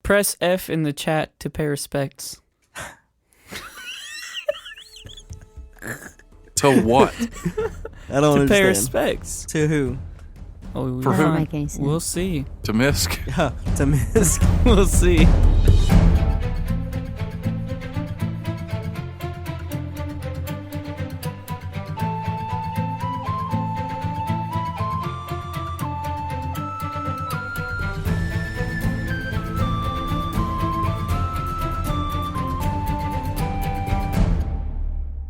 Press F in the chat to pay respects. To what? I don't To pay understand. respects. To who? Oh, For That who? don't make any sense. we'll see. To Mysk? To Mysk. We'll see.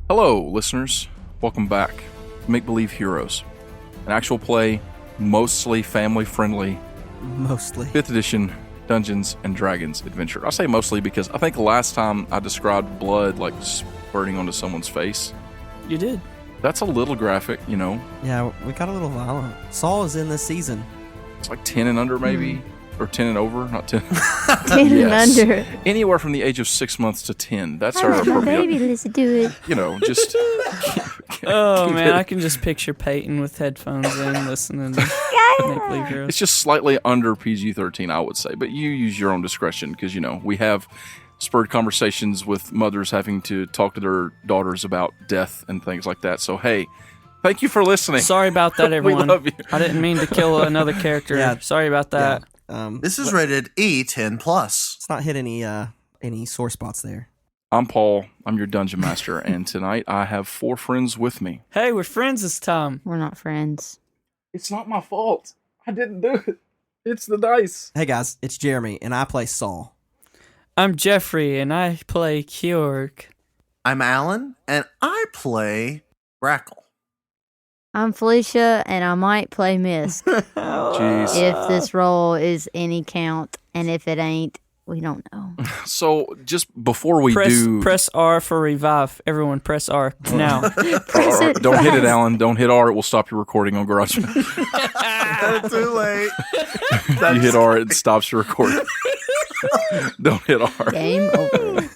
Hello, listeners. Welcome back to Make Believe Heroes, an actual play, mostly family-friendly, Mostly. 5th edition Dungeons & Dragons adventure. I say mostly because I think last time I described blood like spurting onto someone's face. You did. That's a little graphic, you know. Yeah, we got a little violent. Saul is in this season. It's like 10 and under maybe, or 10 and over, not 10. 10 Yes. and under. Anywhere from the age of 6 months to 10. That's I our let my appropriate, baby listen to it. you know, just... Oh, keep man, it- I can just picture Peyton with headphones in listening to Make Believe Heroes. It's just slightly under PG-13, I would say. But you use your own discretion because, you know, we have spurred conversations with mothers having to talk to their daughters about death and things like that. So, hey, thank you for listening. Sorry about that, We everyone. love you. I didn't mean to kill another character. Yeah. Sorry about that. This is rated E10+. Let's not hit any sore spots there. I'm Paul. I'm your dungeon master. And tonight I have 4 friends with me. Hey, we're friends this time. We're not friends. It's not my fault. I didn't do it. It's the dice. Hey guys, it's Jeremy, and I play Saul. I'm Jeffrey, and I play Kjorg. I'm Alan, and I play Brackle. I'm Felicia, and I might play Mysk Jeez. if this role is any count, and if it ain't, we don't know. So, just before we Press R for revive. Everyone, press R now. Press it Don't hit it, fast. Alan. Don't hit R. It will stop your recording on GarageBand. Too late. You hit R, it stops your recording. Don't hit R. Game over.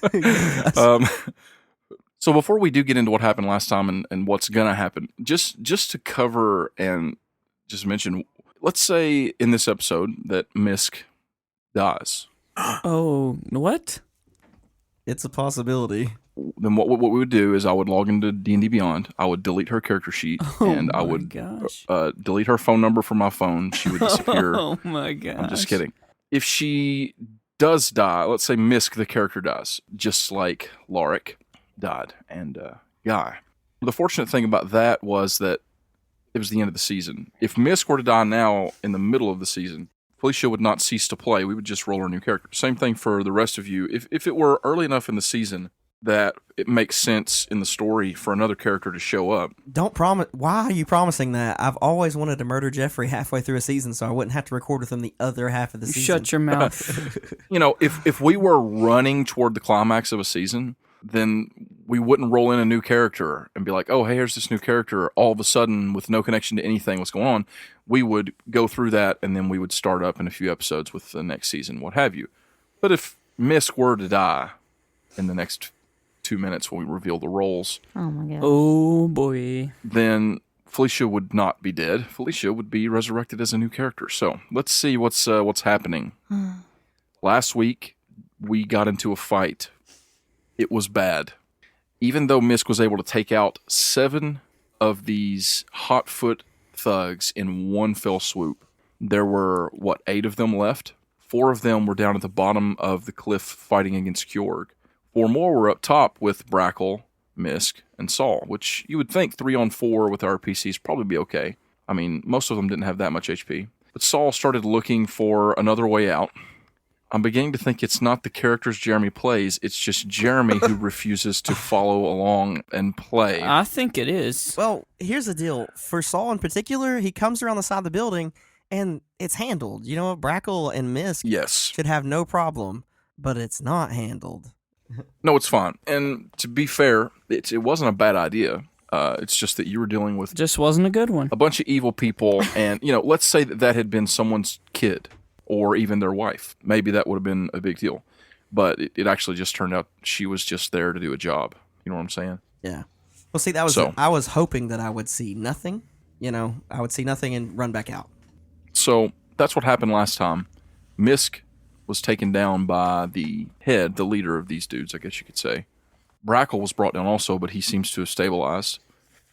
So before we do get into what happened last time and what's going to happen, just to cover and just mention, let's say in this episode that Mysk dies. Oh, what? It's a possibility. Then what we would do is I would log into D&D Beyond. I would delete her character sheet, and I would gosh. delete her phone number from my phone. She would disappear. Oh my gosh. I'm just kidding. If she does die, let's say Mysk, the character, dies, just like Lorik died, and Guy. The fortunate thing about that was that it was the end of the season. If Mysk were to die now in the middle of the season, Felicia would not cease to play. We would just roll her new character. Same thing for the rest of you. If it were early enough in the season that it makes sense in the story for another character to show up. Don't promise. Why are you promising that? I've always wanted to murder Jeffrey halfway through a season, so I wouldn't have to record with him the other half of the You season. shut your mouth. You know, if we were running toward the climax of a season, then we wouldn't roll in a new character and be like, oh, hey, here's this new character. All of a sudden, with no connection to anything, what's going on? We would go through that, and then we would start up in a few episodes with the next season, what have you. But if Mysk were to die in the next 2 minutes when we reveal the roles, Oh my god. Oh boy. then Felicia would not be dead. Felicia would be resurrected as a new character. So let's see what's happening. Last week, we got into a fight. It was bad. Even though Mysk was able to take out 7 of these hot-foot thugs in one fell swoop, there were, 8 of them left? 4 of them were down at the bottom of the cliff fighting against Kjorg. 4 more were up top with Brackle, Mysk, and Saul, which you would think 3 on 4 with our PCs probably be okay. I mean, most of them didn't have that much HP. But Saul started looking for another way out. I'm beginning to think it's not the characters Jeremy plays, it's just Jeremy who refuses to follow along and play. I think it is. Well, here's the deal. For Saul in particular, he comes around the side of the building, and it's handled. You know, Brackle and Mysk Yes. should have no problem, but it's not handled. No, it's fine. And to be fair, it wasn't a bad idea. It's just that you were dealing with Just wasn't a good one. a bunch of evil people, and, you know, let's say that had been someone's kid or even their wife. Maybe that would have been a big deal. But it actually just turned out she was just there to do a job. You know what I'm saying? Yeah. Well, see, that was I was hoping that I would see nothing. You know, I would see nothing and run back out. So that's what happened last time. Mysk was taken down by the head, the leader of these dudes, I guess you could say. Brackle was brought down also, but he seems to have stabilized.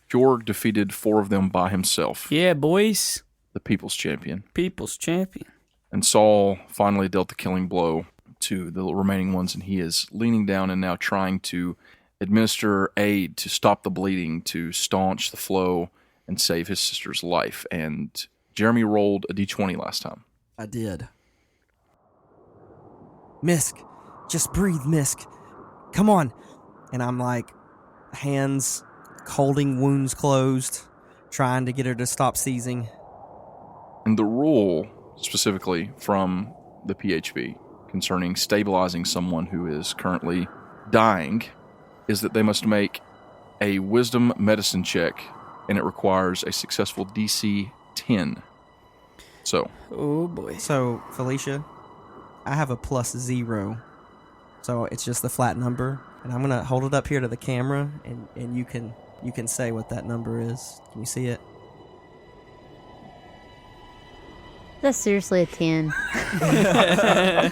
Fjord defeated 4 of them by himself. Yeah, boys. The People's Champion. People's champion. And Saul finally dealt the killing blow to the remaining ones, and he is leaning down and now trying to administer aid to stop the bleeding, to staunch the flow, and save his sister's life. And Jeremy rolled a d20 last time. I did. Mysk, just breathe, Mysk. Come on. And I'm like, hands holding wounds closed, trying to get her to stop seizing. And the rule, specifically from the PHB, concerning stabilizing someone who is currently dying, is that they must make a wisdom medicine check, and it requires a successful DC 10. So. Oh, boy. So, Felicia, I have a +0. So it's just the flat number. And I'm going to hold it up here to the camera, and you can say what that number is. Can you see it? That's seriously a 10.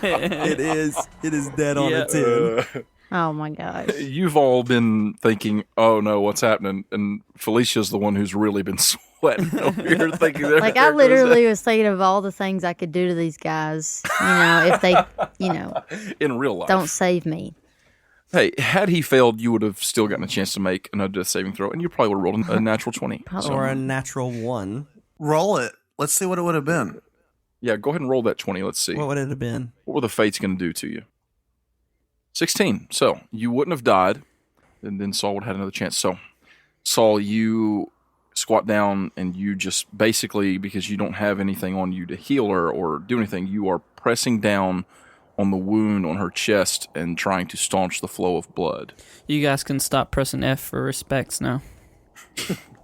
It is. It is dead on a 10. Oh my gosh. You've all been thinking, oh no, what's happening? And Felicia's the one who's really been sweating over here thinking that. Like, I literally was thinking of all the things I could do to these guys, if they, in real life. don't save me. Hey, had he failed, you would have still gotten a chance to make another death saving throw, and you probably would have rolled a natural 20. Probably. Or a natural 1. Roll it. Let's see what it would have been. Yeah, go ahead and roll that 20. Let's see. What would it have been? What were the fates going to do to you? 16. So, you wouldn't have died, and then Saul would have had another chance. So, Saul, you squat down, and you just basically, because you don't have anything on you to heal her or do anything, you are pressing down on the wound on her chest and trying to staunch the flow of blood. You guys can stop pressing F for respects now.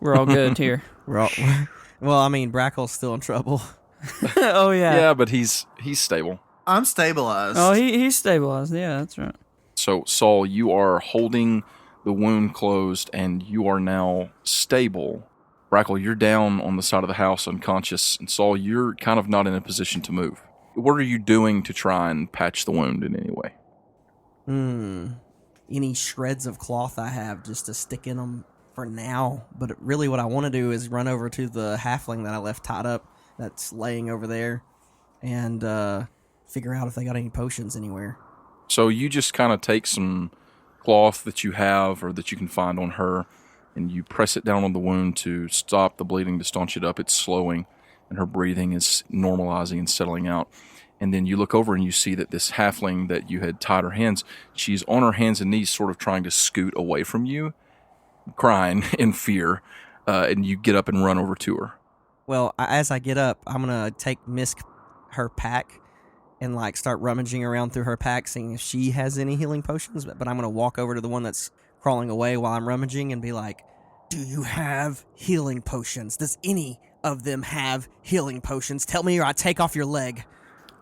We're all good here. Well, I mean, Brackle's still in trouble. Oh, yeah. Yeah, but he's stable. I'm stabilized. Oh, he's stabilized. Yeah, that's right. So, Saul, you are holding the wound closed, and you are now stable. Brackle, you're down on the side of the house unconscious, and Saul, you're kind of not in a position to move. What are you doing to try and patch the wound in any way? Any shreds of cloth I have just to stick in them for now. But really what I want to do is run over to the halfling that I left tied up that's laying over there and figure out if they got any potions anywhere. So you just kind of take some cloth that you have or that you can find on her, and you press it down on the wound to stop the bleeding, to staunch it up. It's slowing, and her breathing is normalizing and settling out. And then you look over and you see that this halfling that you had tied her hands, she's on her hands and knees sort of trying to scoot away from you, crying in fear, and you get up and run over to her. Well, as I get up, I'm going to take Mysk, her pack, and start rummaging around through her pack, seeing if she has any healing potions. But I'm going to walk over to the one that's crawling away while I'm rummaging and be like, do you have healing potions? Does any of them have healing potions? Tell me or I take off your leg.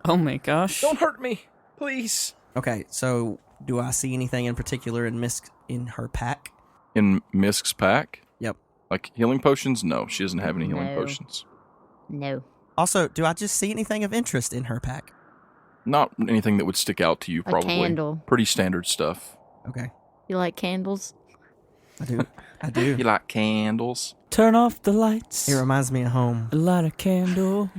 Oh, my gosh. Don't hurt me, please. Okay, so do I see anything in particular in Mysk in her pack? In Mysk's pack? Yep. Like healing potions? No, she doesn't have any healing No. potions. No. Also, do I just see anything of interest in her pack? Not anything that would stick out to you, A probably. candle. Pretty standard stuff. Okay, You like candles? I do. I do. You like candles? Turn off the lights. It reminds me of home. Light a candle.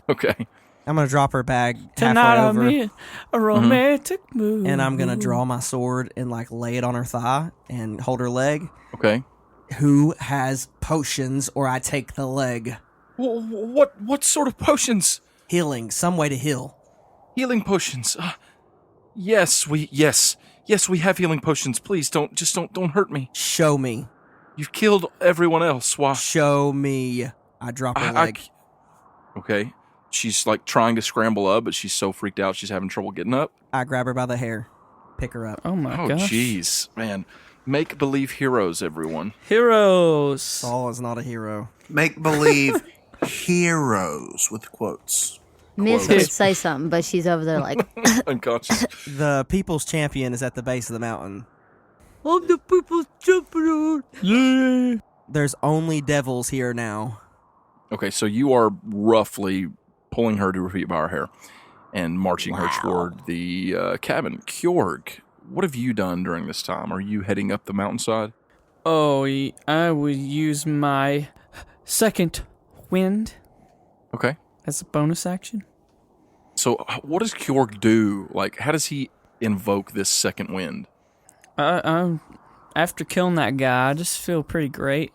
Okay. I'm going to drop her bag Tonight halfway I'm over, in a romantic mood. and I'm going to draw my sword and lay it on her thigh and hold her leg. Okay. Who has potions or I take the leg? What sort of potions? Healing, some way to heal. Healing potions. Yes, we have healing potions. Please don't hurt me. Show me. You've killed everyone else. Why? Show me. I drop her leg. Okay. She's trying to scramble up, but she's so freaked out she's having trouble getting up. I grab her by the hair, pick her up. Oh, my Oh, gosh. jeez, man. Make believe heroes, everyone. Heroes. Saul is not a hero. Make believe heroes with quotes. Miss would say something, but she's over there like, Unconscious. The people's champion is at the base of the mountain. I'm the people's champion. Yeah. There's only devils here now. Okay, so you are roughly pulling her to her feet by her hair. and marching her toward the cabin. Kjorg, what have you done during this time? Are you heading up the mountainside? Oh, I would use my second wind Okay. as a bonus action. So what does Kjorg do? Like, how does he invoke this second wind? After killing that guy, I just feel pretty great.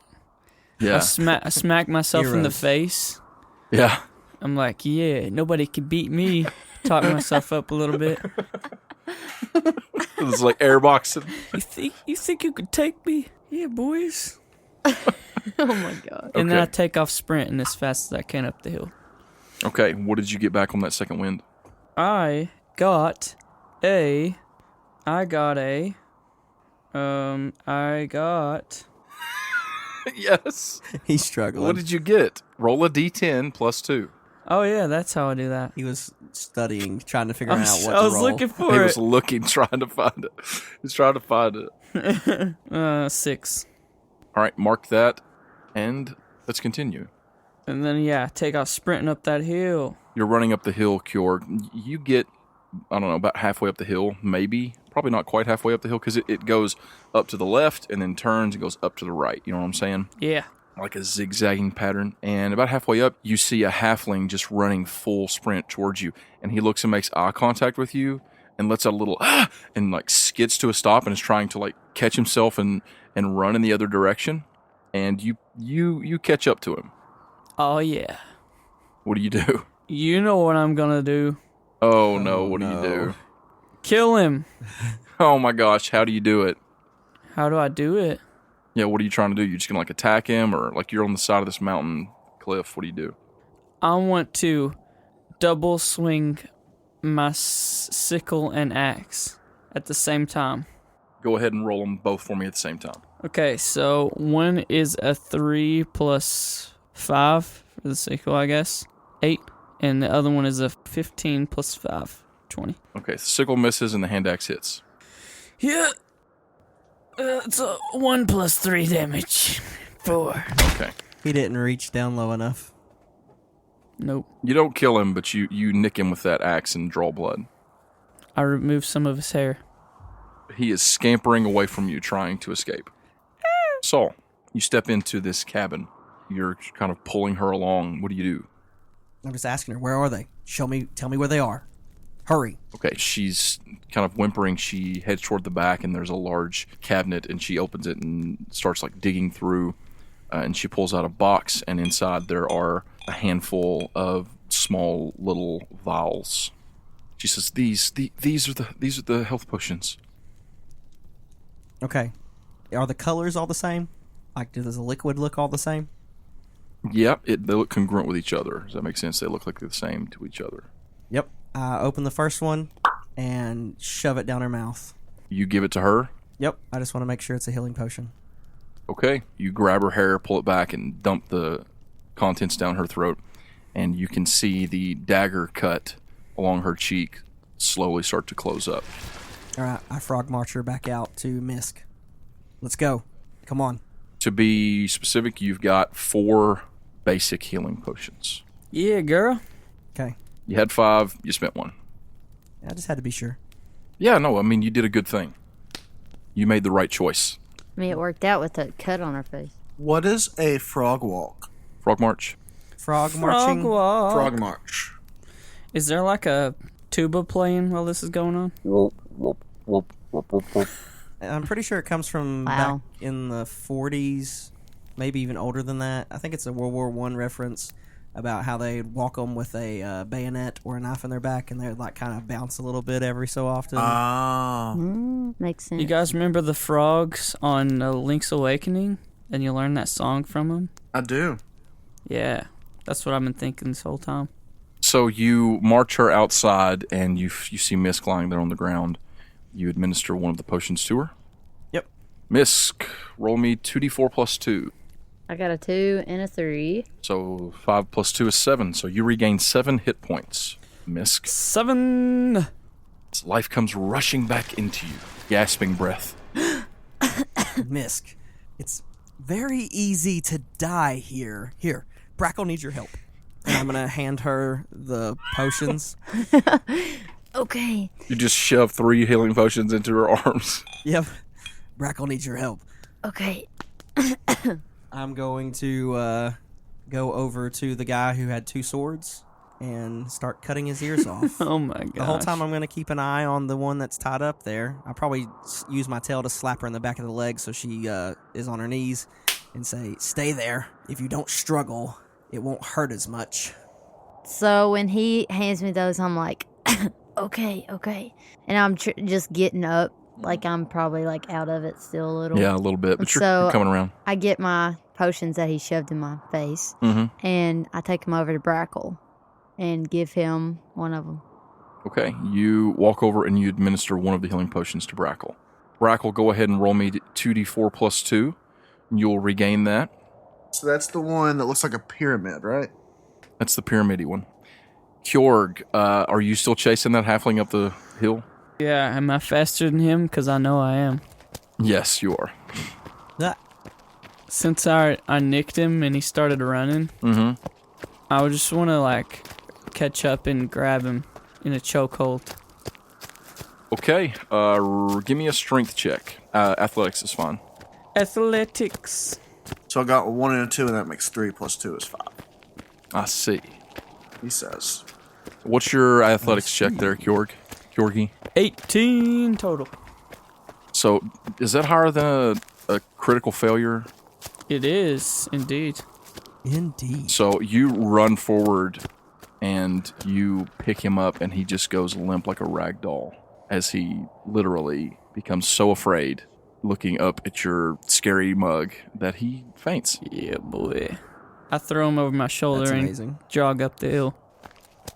Yeah. I smack myself in the Heroes. face. Yeah. I'm like, yeah, nobody can beat me. Talk myself up a little bit. It's like airboxing. You think you could take me? Yeah, boys. Oh my god. And then Okay. I take off sprinting as fast as I can up the hill. Okay, what did you get back on that second wind? I got a Yes. He's struggling. What did you get? Roll a d10 plus 2. Oh yeah, that's how I do that. He was studying, trying to figure I out was, what I to was roll. looking He for was looking, trying to find it. He's trying to find it. 6. All right, mark that, and let's continue. And then yeah, take off sprinting up that hill. You're running up the hill, Kjorg. You get, I don't know, about halfway up the hill, maybe. Probably not quite halfway up the hill, because it goes up to the left and then turns and goes up to the right. You know what I'm saying? Yeah. Like a zigzagging pattern. And about halfway up, you see a halfling just running full sprint towards you. And he looks and makes eye contact with you and lets out a little and like skids to a stop and is trying to like catch himself and run in the other direction. And you catch up to him. Oh yeah. What do you do? You know what I'm gonna do. Oh no, what do no. you do? Kill him. Oh my gosh, how do you do it? How do I do it? Yeah, what are you trying to do? You just gonna like attack him, or like you're on the side of this mountain cliff? What do you do? I want to double swing my sickle and axe at the same time. Go ahead and roll them both for me at the same time. Okay, so one is a 3 plus 5 for the sickle, I guess. 8. And the other one is a 15 plus 5. 20. Okay, the sickle misses and the hand axe hits. Yeah. It's a 1 plus 3 damage. 4. Okay. He didn't reach down low enough. Nope. You don't kill him, but you nick him with that axe and draw blood. I removed some of his hair. He is scampering away from you, trying to escape. Saul, you step into this cabin. You're kind of pulling her along. What do you do? I'm just asking her, where are they? Tell me where they are. Hurry. Okay, she's kind of whimpering. She heads toward the back, and there's a large cabinet, and she opens it and starts like digging through. And she pulls out a box, and inside there are a handful of small little vials. She says, "These are the health potions." Okay. Are the colors all the same? Like, does the liquid look all the same? Yep, they look congruent with each other. Does that make sense? They look like they're the same to each other. Yep. I open the first one and shove it down her mouth. You give it to her. Yep. I just want to make sure it's a healing potion. Okay. You grab her hair, pull it back, and dump the contents down her throat. And you can see the dagger cut along her cheek slowly start to close up. All right. I frog march her back out to Mysk. Let's go. Come on. To be specific, you've got 4 basic healing potions. Yeah, girl. Okay. You had 5, you spent 1. I just had to be sure. Yeah, no, I mean, you did a good thing. You made the right choice. I mean, it worked out with that cut on her face. What is a frog walk? Frog March. Frog marching. Frog walk. Frog march. Is there like a tuba playing while this is going on? I'm pretty sure it comes from Wow. back in the 40s, maybe even older than that. I think it's a World War I reference about how they'd walk them with a bayonet or a knife in their back, and they'd like kind of bounce a little bit every so often. Ah. Makes sense. You guys remember the frogs on Link's Awakening? And you learned that song from them? I do. Yeah. That's what I've been thinking this whole time. So you march her outside, and you see Mysk lying there on the ground. You administer one of the potions to her. Yep. Mysk, roll me 2d4 plus 2. I got a 2 and a 3. So 5 plus 2 is 7. So you regain 7 hit points. Mysk, 7. life comes rushing back into you. Gasping breath. Mysk, it's very easy to die here. Here, Brackle needs your help. and I'm gonna hand her the potions. Okay. You just shove 3 healing potions into her arms. Yep. Brackle needs your help. Okay. I'm going to go over to the guy who had 2 swords and start cutting his ears off. Oh my god. The whole time I'm going to keep an eye on the one that's tied up there. I'll probably use my tail to slap her in the back of the leg so she is on her knees and say, "Stay there. If you don't struggle, it won't hurt as much." So when he hands me those, I'm like, okay. And I'm just getting up. Like I'm probably like out of it still a little. Yeah, a little bit, but you're So coming around. I get my potions that he shoved in my face, and I take them over to Brackle and give him one of them. Okay, you walk over and you administer one of the healing potions to Brackle. Brackle, go ahead and roll me 2d4 plus 2. You'll regain that. So that's the one that looks like a pyramid, right? That's the pyramid-y one. Kjorg, are you still chasing that halfling up the hill? Yeah, am I faster than him? Because I know I am. Yes, you are. Since I nicked him and he started running, I would just want to, like, catch up and grab him in a chokehold. Okay, give me a strength check. Athletics is fine. Athletics. So I got 1 and a 2, and that makes 3 plus 2 is 5. I see. He says. What's your athletics check there, Kjorgi? 18 total. So, is that higher than a critical failure? It is, indeed. Indeed. So, you run forward, and you pick him up, and he just goes limp like a rag doll, as he literally becomes so afraid, looking up at your scary mug, that he faints. Yeah, boy. I throw him over my shoulder That's and amazing. jog up the hill.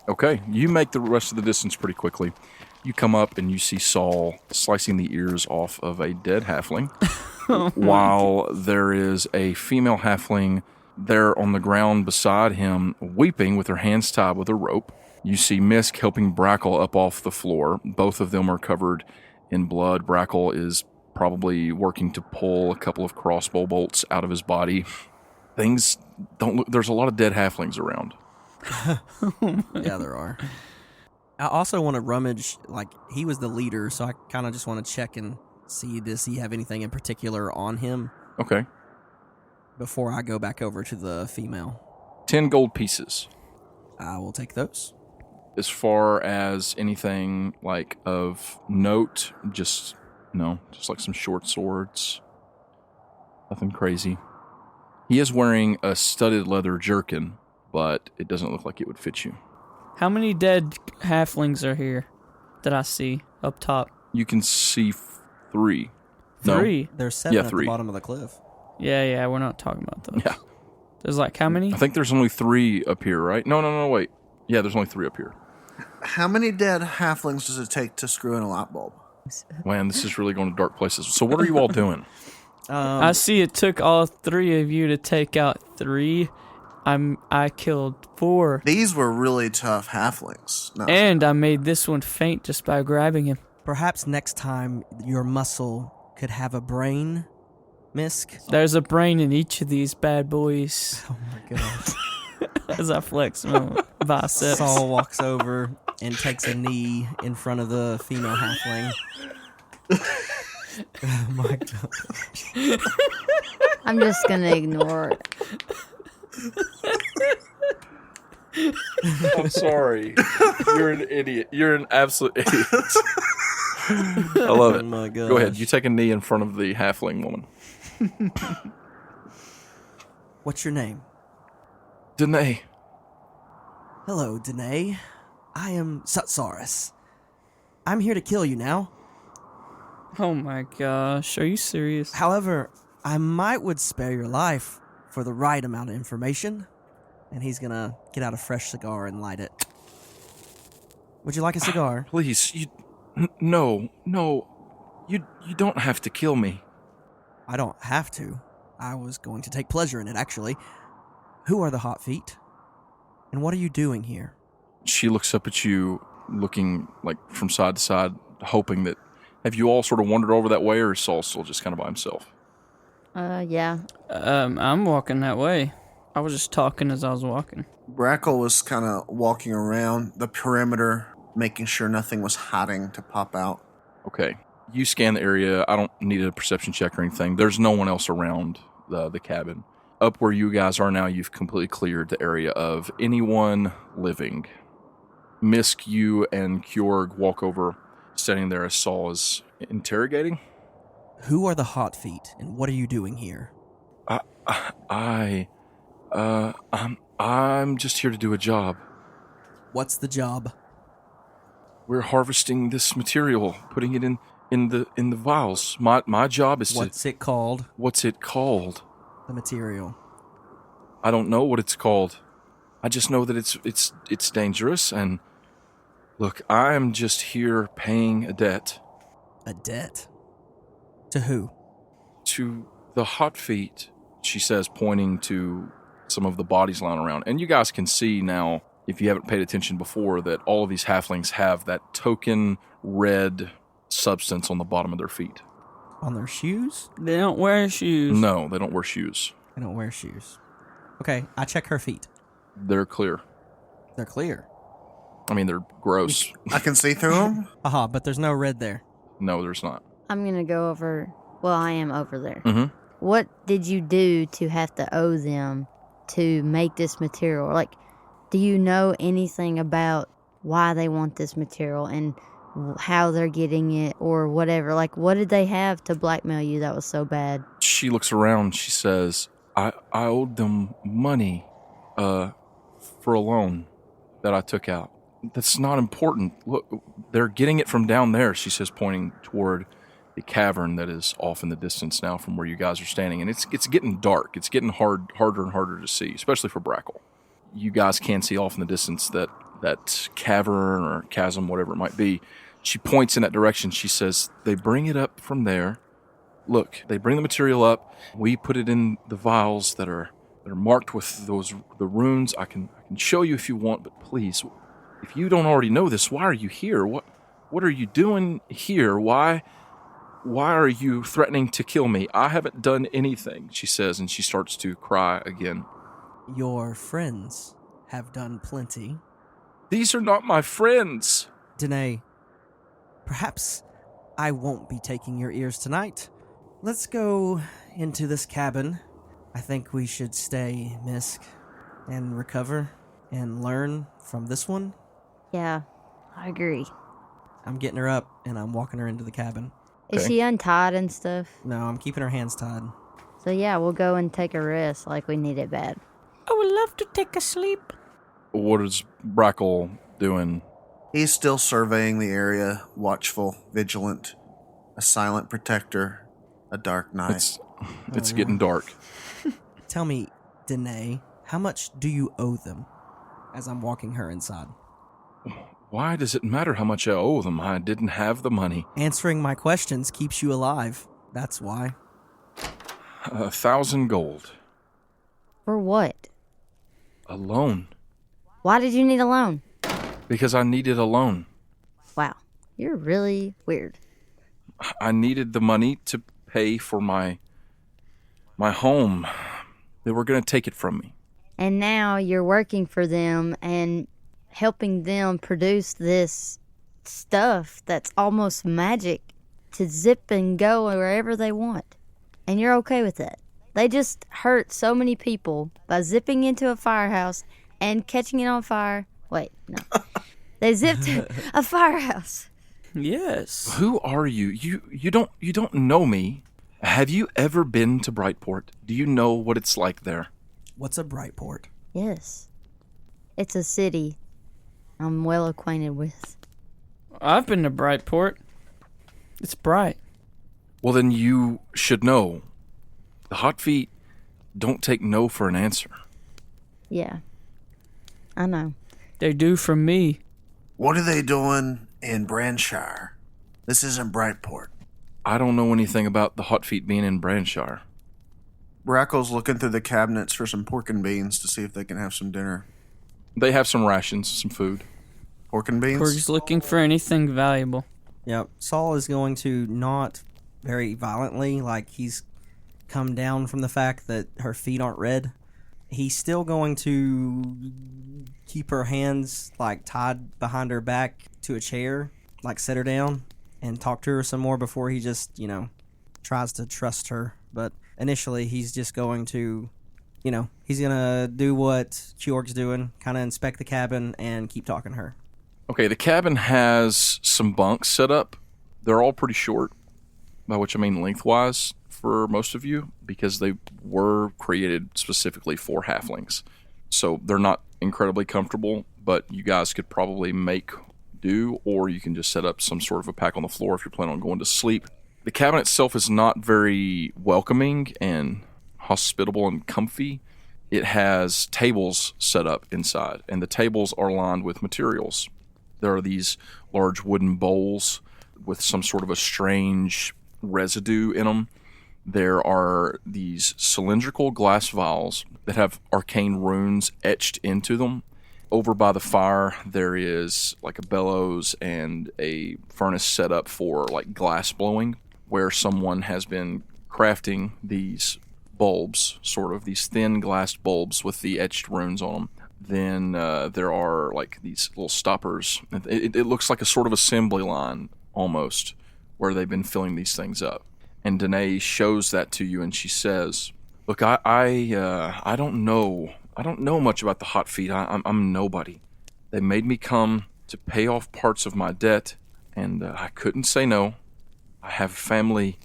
Okay, you make the rest of the distance pretty quickly. You come up and you see Saul slicing the ears off of a dead halfling, while there is a female halfling there on the ground beside him, weeping with her hands tied with a rope. You see Mysk helping Brackle up off the floor. Both of them are covered in blood. Brackle is probably working to pull a couple of crossbow bolts out of his body. Things don't look... There's a lot of dead halflings around. Yeah, there are. I also want to rummage, like, he was the leader, so I kind of just want to check and see, does he have anything in particular on him Okay. before I go back over to the female. 10 gold pieces. I will take those. As far as anything, like, of note, just like some short swords. Nothing crazy. He is wearing a studded leather jerkin, but it doesn't look like it would fit you. How many dead halflings are here that I see up top? You can see 3. 3? There's 7 Yeah, at 3. the bottom of the cliff. Yeah, we're not talking about those. Yeah. There's like how many? I think there's only 3 up here, right? No, wait. Yeah, there's only 3 up here. How many dead halflings does it take to screw in a light bulb? Man, this is really going to dark places. So what are you all doing? I see it took all 3 of you to take out 3. I killed 4. These were really tough halflings. No. And I made this one faint just by grabbing him. Perhaps next time your muscle could have a brain, Mysk. There's a brain in each of these bad boys. Oh my god. As I flex my biceps. Saul walks over and takes a knee in front of the female halfling. Oh my god. I'm just going to ignore it. I'm sorry. You're an idiot. You're an absolute idiot. I love Oh it. my god. Go ahead. You take a knee in front of the halfling woman. What's your name? Danae. Hello, Danae. I am Sutsaurus. I'm here to kill you now. Oh my gosh, are you serious? However, I would spare your life for the right amount of information. And he's gonna get out a fresh cigar and light it. Would you like a cigar? Please, no. You don't have to kill me. I don't have to. I was going to take pleasure in it, actually. Who are the Hot Feet? And what are you doing here? She looks up at you, looking like from side to side, hoping that... Have you all sort of wandered over that way, or is Saul still just kind of by himself? Yeah. I'm walking that way. I was just talking as I was walking. Brackle was kind of walking around the perimeter, making sure nothing was hiding to pop out. Okay. You scan the area. I don't need a perception check or anything. There's no one else around the cabin. Up where you guys are now, you've completely cleared the area of anyone living. Mysk, you and Kjorg walk over, standing there as Saul is interrogating. Who are the Hot Feet, and what are you doing here? I'm just here to do a job. What's the job? We're harvesting this material, putting it in the vials. My job is What's it called? What's it called? The material. I don't know what it's called. I just know that it's dangerous, and look, I am just here paying a debt. A debt? To who? To the Hot Feet, she says, pointing to some of the bodies lying around. And you guys can see now, if you haven't paid attention before, that all of these halflings have that token red substance on the bottom of their feet. On their shoes? They don't wear shoes. No, they don't wear shoes. They don't wear shoes. Okay, I check her feet. They're clear. They're clear. I mean, they're gross. I can see through them. Aha, but there's no red there. No, there's not. I'm going to go over. Well, I am over there. Mm-hmm. What did you do to have to owe them to make this material? Like, do you know anything about why they want this material and how they're getting it or whatever? Like, what did they have to blackmail you that was so bad? She looks around. She says, I owed them money for a loan that I took out. That's not important. Look, they're getting it from down there, she says, pointing toward the cavern that is off in the distance now from where you guys are standing. And it's getting dark. It's getting harder and harder to see, especially for Brackle. You guys can see off in the distance that cavern or chasm, whatever it might be. She points in that direction. She says, they bring it up from there. Look, they bring the material up. We put it in the vials that are marked with the runes. I can show you if you want, but please, if you don't already know this, why are you here? What are you doing here? Why are you threatening to kill me? I haven't done anything, she says, and she starts to cry again. Your friends have done plenty. These are not my friends. Danae, perhaps I won't be taking your ears tonight. Let's go into this cabin. I think we should stay, Mysk, and recover and learn from this one. Yeah, I agree. I'm getting her up, and I'm walking her into the cabin. Is Okay. she untied and stuff? No, I'm keeping her hands tied. So yeah, we'll go and take a rest like we need it bad. I would love to take a sleep. What is Brackle doing? He's still surveying the area, watchful, vigilant, a silent protector, a dark night. It's getting dark. Tell me, Danae, how much do you owe them? As I'm walking her inside. Why does it matter how much I owe them? I didn't have the money. Answering my questions keeps you alive. That's why. 1,000 gold. For what? A loan. Why did you need a loan? Because I needed a loan. Wow, you're really weird. I needed the money to pay for my home. They were going to take it from me. And now you're working for them and helping them produce this stuff that's almost magic to zip and go wherever they want. And you're okay with that. They just hurt so many people by zipping into a firehouse and catching it on fire. Wait, no. They zipped a firehouse. Yes. Who are you? You don't know me. Have you ever been to Brightport? Do you know what it's like there? What's a Brightport? Yes. It's a city I'm well acquainted with. I've been to Brightport. It's bright. Well, then you should know. The Hot Feet don't take no for an answer. Yeah. I know. They do from me. What are they doing in Branshire? This isn't Brightport. I don't know anything about the Hot Feet being in Branshire. Brackle's looking through the cabinets for some pork and beans to see if they can have some dinner. They have some rations, some food. Pork and beans? We're just looking for anything valuable. Yep. Saul is going to not very violently, like he's come down from the fact that her feet aren't red. He's still going to keep her hands like tied behind her back to a chair, like set her down and talk to her some more before he just, tries to trust her. But initially, he's just going to, he's going to do what Kjork's doing, kind of inspect the cabin and keep talking to her. Okay, the cabin has some bunks set up. They're all pretty short, by which I mean lengthwise for most of you, because they were created specifically for halflings. So they're not incredibly comfortable, but you guys could probably make do, or you can just set up some sort of a pack on the floor if you're planning on going to sleep. The cabin itself is not very welcoming and hospitable and comfy. It has tables set up inside, and the tables are lined with materials. There are these large wooden bowls with some sort of a strange residue in them. There are these cylindrical glass vials that have arcane runes etched into them. Over by the fire, there is like a bellows and a furnace set up for like glass blowing, where someone has been crafting these bulbs, sort of these thin glass bulbs with the etched runes on them. Then there are like these little stoppers. It looks like a sort of assembly line almost, where they've been filling these things up. And Danae shows that to you, and she says, "Look, I don't know much about the hot feet. I'm nobody. They made me come to pay off parts of my debt, and I couldn't say no. I have a family,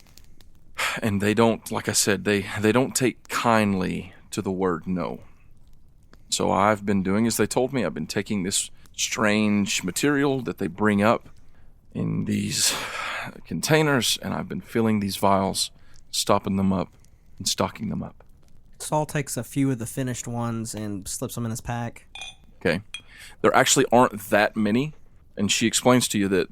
and they don't, like I said, they don't take kindly to the word no. So I've been doing as they told me. I've been taking this strange material that they bring up in these containers, and I've been filling these vials, stopping them up, and stocking them up." Saul takes a few of the finished ones and slips them in his pack. Okay. There actually aren't that many, and she explains to you that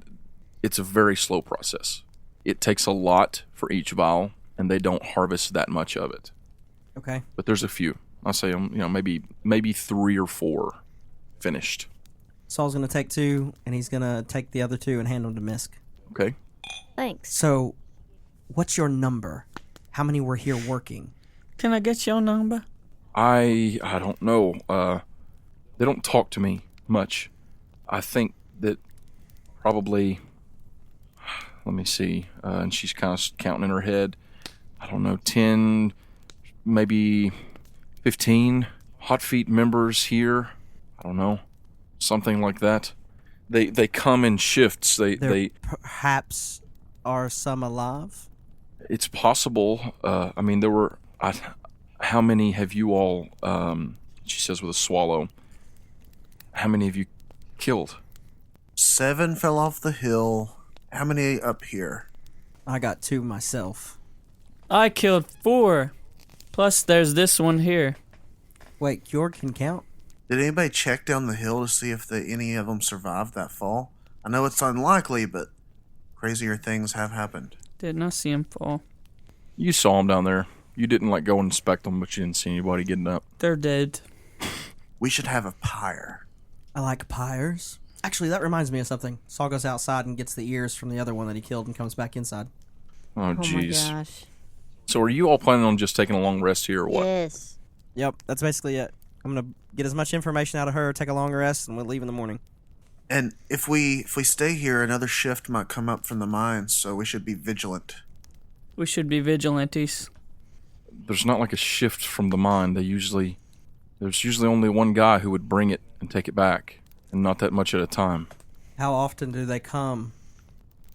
it's a very slow process. It takes a lot for each vial, and they don't harvest that much of it. Okay. But there's a few. I'll say, maybe 3 or 4 finished. Saul's going to take 2, and he's going to take the other 2 and hand them to Mysk. Okay. Thanks. So, what's your number? How many were here working? Can I get your number? I don't know. They don't talk to me much. I think that probably, let me see, and she's kind of counting in her head, I don't know, 10, maybe 15 Hot Feet members here. I don't know, something like that. They come in shifts. They perhaps are some alive? It's possible. There were... how many have you all, she says with a swallow, how many have you killed? 7 fell off the hill. How many up here? I got 2 myself. I killed 4. Plus, there's this one here. Wait, Kjork can count? Did anybody check down the hill to see if any of them survived that fall? I know it's unlikely, but crazier things have happened. Did not see him fall. You saw them down there. You didn't go and inspect them, but you didn't see anybody getting up. They're dead. We should have a pyre. I like pyres. Actually, that reminds me of something. Saul goes outside and gets the ears from the other one that he killed and comes back inside. Oh, jeez. My gosh. So are you all planning on just taking a long rest here or what? Yes. Yep, that's basically it. I'm going to get as much information out of her, take a long rest, and we'll leave in the morning. And if we stay here, another shift might come up from the mines, so we should be vigilant. We should be vigilantes. There's not like a shift from the mine. There's usually only one guy who would bring it and take it back, and not that much at a time. How often do they come?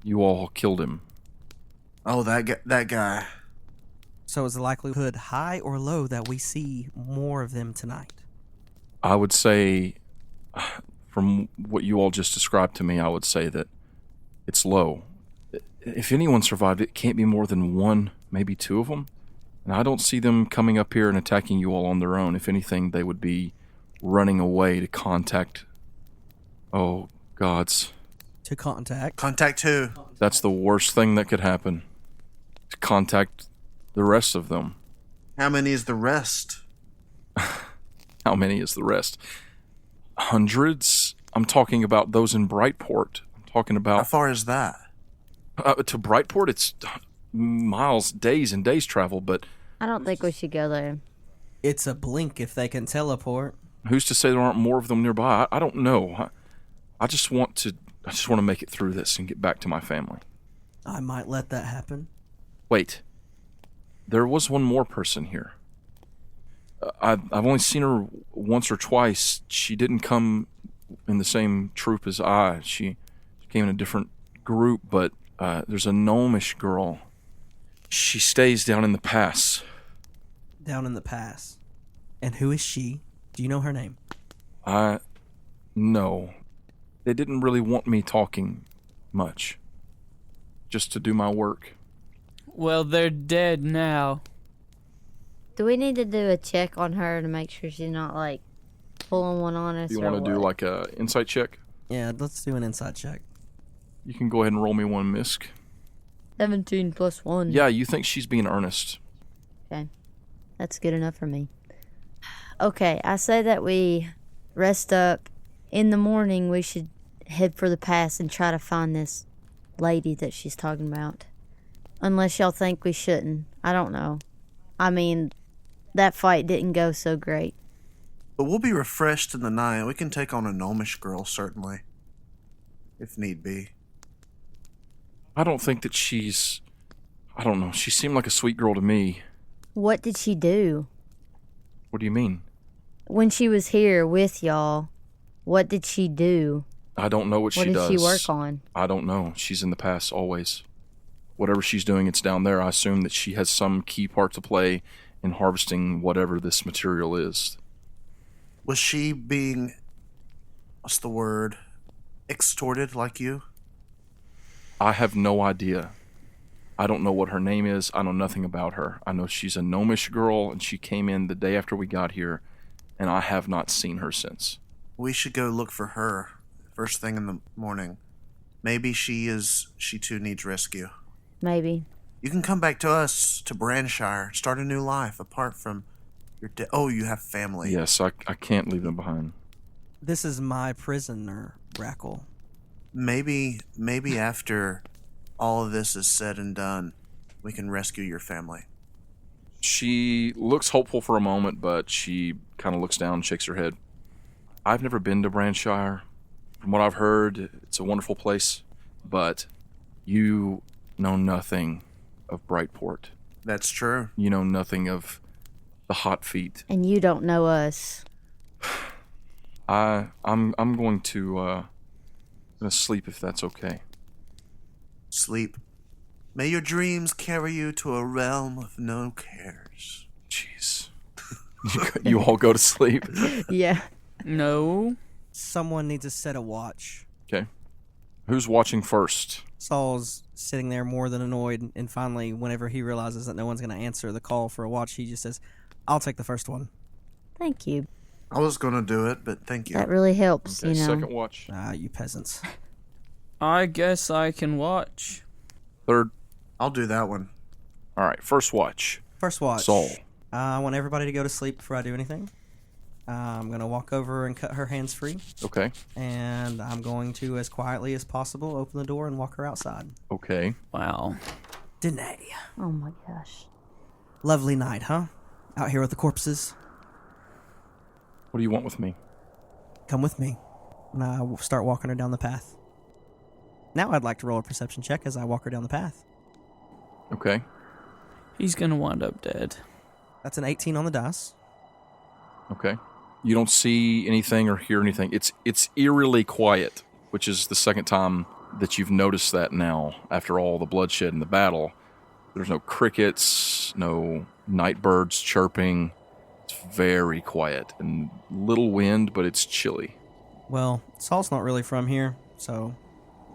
You all killed him. Oh, that guy. So is the likelihood high or low that we see more of them tonight? I would say, from what you all just described to me, I would say that it's low. If anyone survived, it can't be more than 1, maybe 2 of them. And I don't see them coming up here and attacking you all on their own. If anything, they would be running away to contact... Oh, gods. To contact? Contact who? That's the worst thing that could happen. To contact the rest of them. How many is the rest? How many is the rest? Hundreds? I'm talking about those in Brightport. I'm talking How about... far is that? To Brightport, it's miles, days and days travel, but... I don't think we should go there. It's a blink if they can teleport. Who's to say there aren't more of them nearby? I don't know. I just want to make it through this and get back to my family. I might let that happen. Wait. There was one more person here. I've only seen her once or twice. She didn't come in the same troop as I. She came in a different group, but there's a gnomish girl. She stays down in the pass. Down in the pass. And who is she? Do you know her name? No. They didn't really want me talking much. Just to do my work. Well, they're dead now. Do we need to do a check on her to make sure she's not, like, pulling one on us? You want to do like a insight check? Yeah, let's do an inside check. You can go ahead and roll me one, Mysk. 17 plus 1. Yeah, you think she's being earnest. Okay. That's good enough for me. Okay, I say that we rest up. In the morning, we should head for the pass and try to find this lady that she's talking about. Unless y'all think we shouldn't. I don't know. I mean, that fight didn't go so great. But we'll be refreshed in the night. We can take on a gnomish girl, certainly. If need be. I don't think that she's... I don't know. She seemed like a sweet girl to me. What did she do? What do you mean? When she was here with y'all, what did she do? I don't know what she does. What did she work on? I don't know. She's in the past always. Whatever she's doing, it's down there. I assume that she has some key part to play in harvesting whatever this material is. Was she being, what's the word, extorted like you? I have no idea. I don't know what her name is. I know nothing about her. I know she's a gnomish girl, and she came in the day after we got here, and I have not seen her since. We should go look for her first thing in the morning. Maybe she too needs rescue. Maybe. You can come back to us, to Branshire, start a new life apart from your oh, you have family. Yes, I can't leave them behind. This is my prisoner, Rackle. Maybe after all of this is said and done, we can rescue your family. She looks hopeful for a moment, but she kind of looks down and shakes her head. I've never been to Branshire. From what I've heard, it's a wonderful place, but you know nothing of Brightport. That's true. You know nothing of the Hot Feet. And you don't know us. I'm going to sleep if that's okay. Sleep. May your dreams carry you to a realm of no cares. Jeez. You all go to sleep. Yeah. No. Someone needs to set a watch. Okay. Who's watching first? Saul's sitting there more than annoyed, and finally, whenever he realizes that no one's going to answer the call for a watch, he just says, I'll take the first one. Thank you. I was going to do it, but thank you. That really helps, Okay, you know. second watch. You peasants. I guess I can watch. Third. I'll do that one. All right, first watch. First watch. Saul. I want everybody to go to sleep before I do anything. I'm going to walk over and cut her hands free. Okay. And I'm going to, as quietly as possible, open the door and walk her outside. Okay. Wow. Danae. Oh my gosh. Lovely night, huh? Out here with the corpses. What do you want with me? Come with me. And I will start walking her down the path. Now I'd like to roll a perception check as I walk her down the path. Okay. He's gonna wind up dead. That's an 18 on the dice. Okay. You don't see anything or hear anything. It's eerily quiet, which is the second time that you've noticed that now after all the bloodshed in the battle. There's no crickets, no night birds chirping. It's very quiet and little wind, but it's chilly. Well, Saul's not really from here, so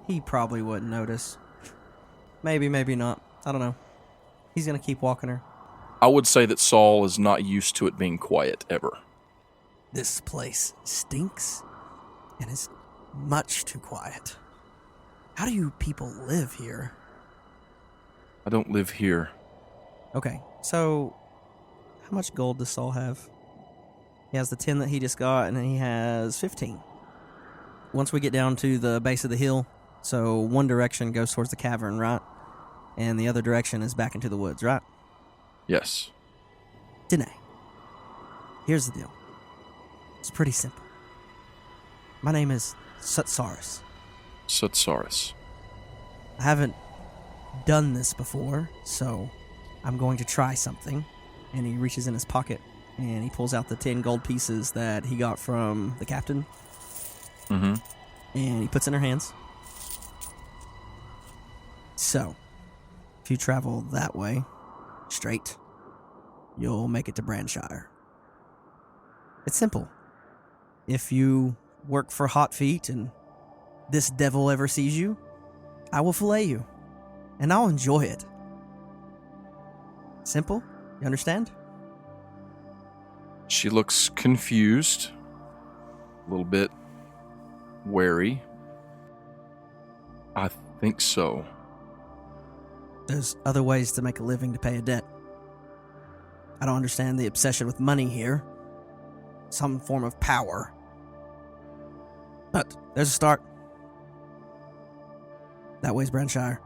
he probably wouldn't notice. Maybe, maybe not. I don't know. He's going to keep walking her. I would say that Saul is not used to it being quiet ever. This place stinks and is much too quiet. How do you people live here? I don't live here. Okay, so how much gold does Saul have? He has the 10 that he just got, and then he has 15. Once we get down to the base of the hill, so one direction goes towards the cavern, right? And the other direction is back into the woods, right? Yes. Danae, Here's the deal. It's pretty simple. My name is Sutsaris. Sutsaris. I haven't done this before, so I'm going to try something. And he reaches in his pocket and he pulls out the 10 gold pieces that he got from the captain. Mm-hmm. And he puts in her hands. So, if you travel that way, straight, you'll make it to Branshire. It's simple. If you work for Hot Feet and this devil ever sees you, I will fillet you. And I'll enjoy it. Simple? You understand? She looks confused, a little bit wary. I think so. There's other ways to make a living to pay a debt. I don't understand the obsession with money here. Some form of power. But there's a start. That way's Branshire.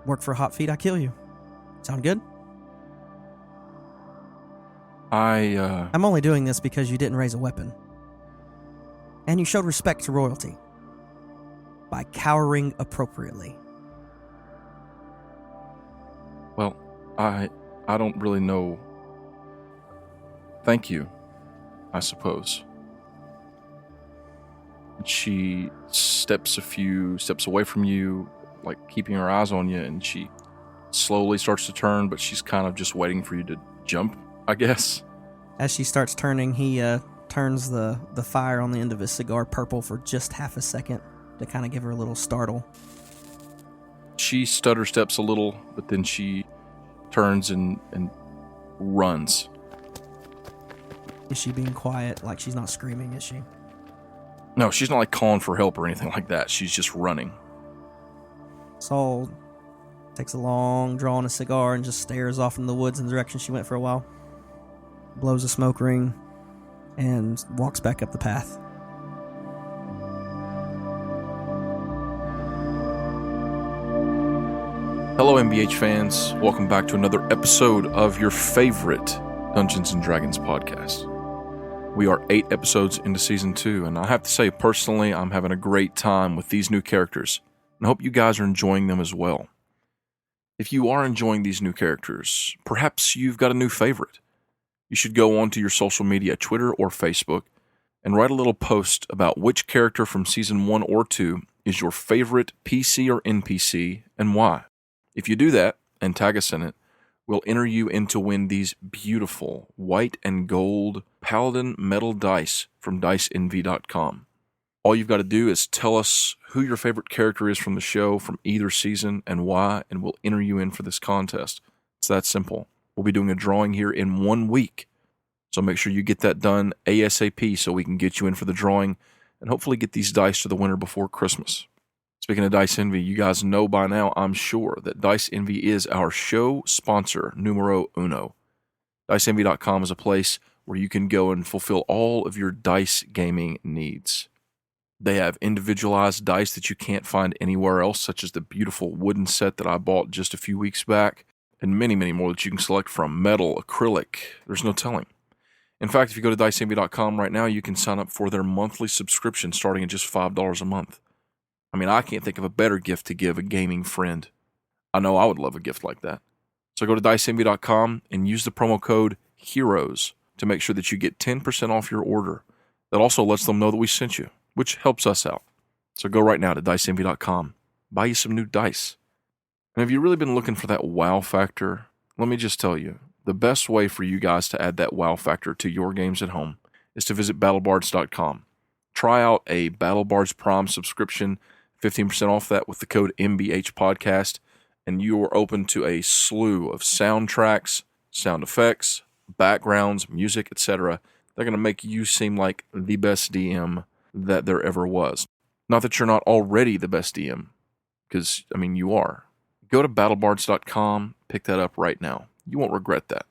Work for Hot Feet, I kill you. Sound good? I'm only doing this because you didn't raise a weapon. And you showed respect to royalty. By cowering appropriately. Well, I don't really know. Thank you, I suppose. She steps a few steps away from you, like keeping her eyes on you, and she slowly starts to turn, but she's kind of just waiting for you to jump, I guess. As she starts turning, he turns the fire on the end of his cigar purple for just half a second to kind of give her a little startle. She stutter steps a little, but then she turns and runs. Is she being quiet? Like she's not screaming, is she? No, she's not like calling for help or anything like that. She's just running. Saul takes a long draw on a cigar and just stares off in the woods in the direction she went for a while. Blows a smoke ring and walks back up the path. Hello, MBH fans. Welcome back to another episode of your favorite Dungeons & Dragons podcast. We are 8 episodes into Season 2, and I have to say, personally, I'm having a great time with these new characters, and I hope you guys are enjoying them as well. If you are enjoying these new characters, perhaps you've got a new favorite. You should go onto your social media, Twitter or Facebook, and write a little post about which character from Season 1 or 2 is your favorite PC or NPC, and why. If you do that, and tag us in it, we'll enter you in to win these beautiful white and gold Paladin metal dice from diceenvy.com. All you've got to do is tell us who your favorite character is from the show, from either season, and why, and we'll enter you in for this contest. It's that simple. We'll be doing a drawing here in 1 week, so make sure you get that done ASAP so we can get you in for the drawing and hopefully get these dice to the winner before Christmas. Speaking of Dice Envy, you guys know by now, I'm sure, that Dice Envy is our show sponsor numero uno. DiceEnvy.com is a place where you can go and fulfill all of your dice gaming needs. They have individualized dice that you can't find anywhere else, such as the beautiful wooden set that I bought just a few weeks back, and many, many more that you can select from. Metal, acrylic, there's no telling. In fact, if you go to DiceEnvy.com right now, you can sign up for their monthly subscription starting at just $5 a month. I mean, I can't think of a better gift to give a gaming friend. I know I would love a gift like that. So go to DiceEnvy.com and use the promo code HEROES to make sure that you get 10% off your order. That also lets them know that we sent you, which helps us out. So go right now to DiceEnvy.com. Buy you some new dice. And if you've really been looking for that wow factor, let me just tell you, the best way for you guys to add that wow factor to your games at home is to visit BattleBards.com. Try out a BattleBards Prime subscription, 15% off that with the code MBH Podcast, and you are open to a slew of soundtracks, sound effects, backgrounds, music, etc. They're going to make you seem like the best DM that there ever was. Not that you're not already the best DM, because, I mean, you are. Go to BattleBards.com, pick that up right now. You won't regret that.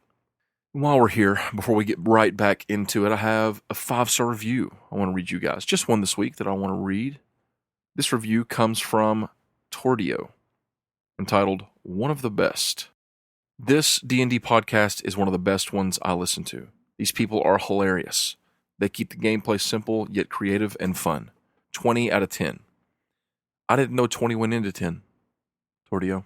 While we're here, before we get right back into it, I have a 5-star review I want to read you guys. Just one this week that I want to read. This review comes from Tordio, entitled, One of the Best. This D&D podcast is one of the best ones I listen to. These people are hilarious. They keep the gameplay simple yet creative and fun. 20 out of 10. I didn't know 20 went into 10. Tordio.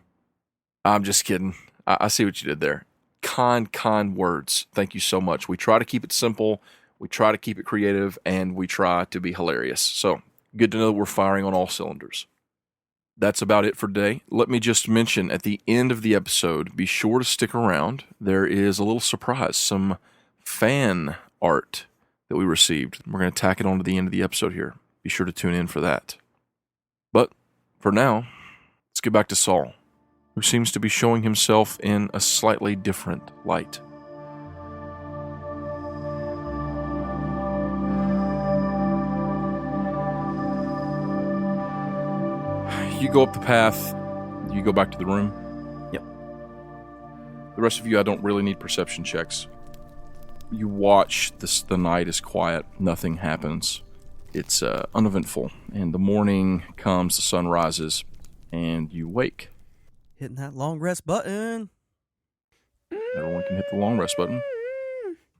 I'm just kidding. I see what you did there. Kind words. Thank you so much. We try to keep it simple. We try to keep it creative, and we try to be hilarious. So, good to know that we're firing on all cylinders. That's about it for today. Let me just mention at the end of the episode, be sure to stick around. There is a little surprise, some fan art that we received. We're going to tack it on to the end of the episode here. Be sure to tune in for that. But for now, let's get back to Saul, who seems to be showing himself in a slightly different light. You go up the path, you go back to the room. Yep. The rest of you, I don't really need perception checks. You watch this, the night is quiet, nothing happens. It's uneventful, and the morning comes, the sun rises, and you wake. Hitting that long rest button. Everyone can hit the long rest button.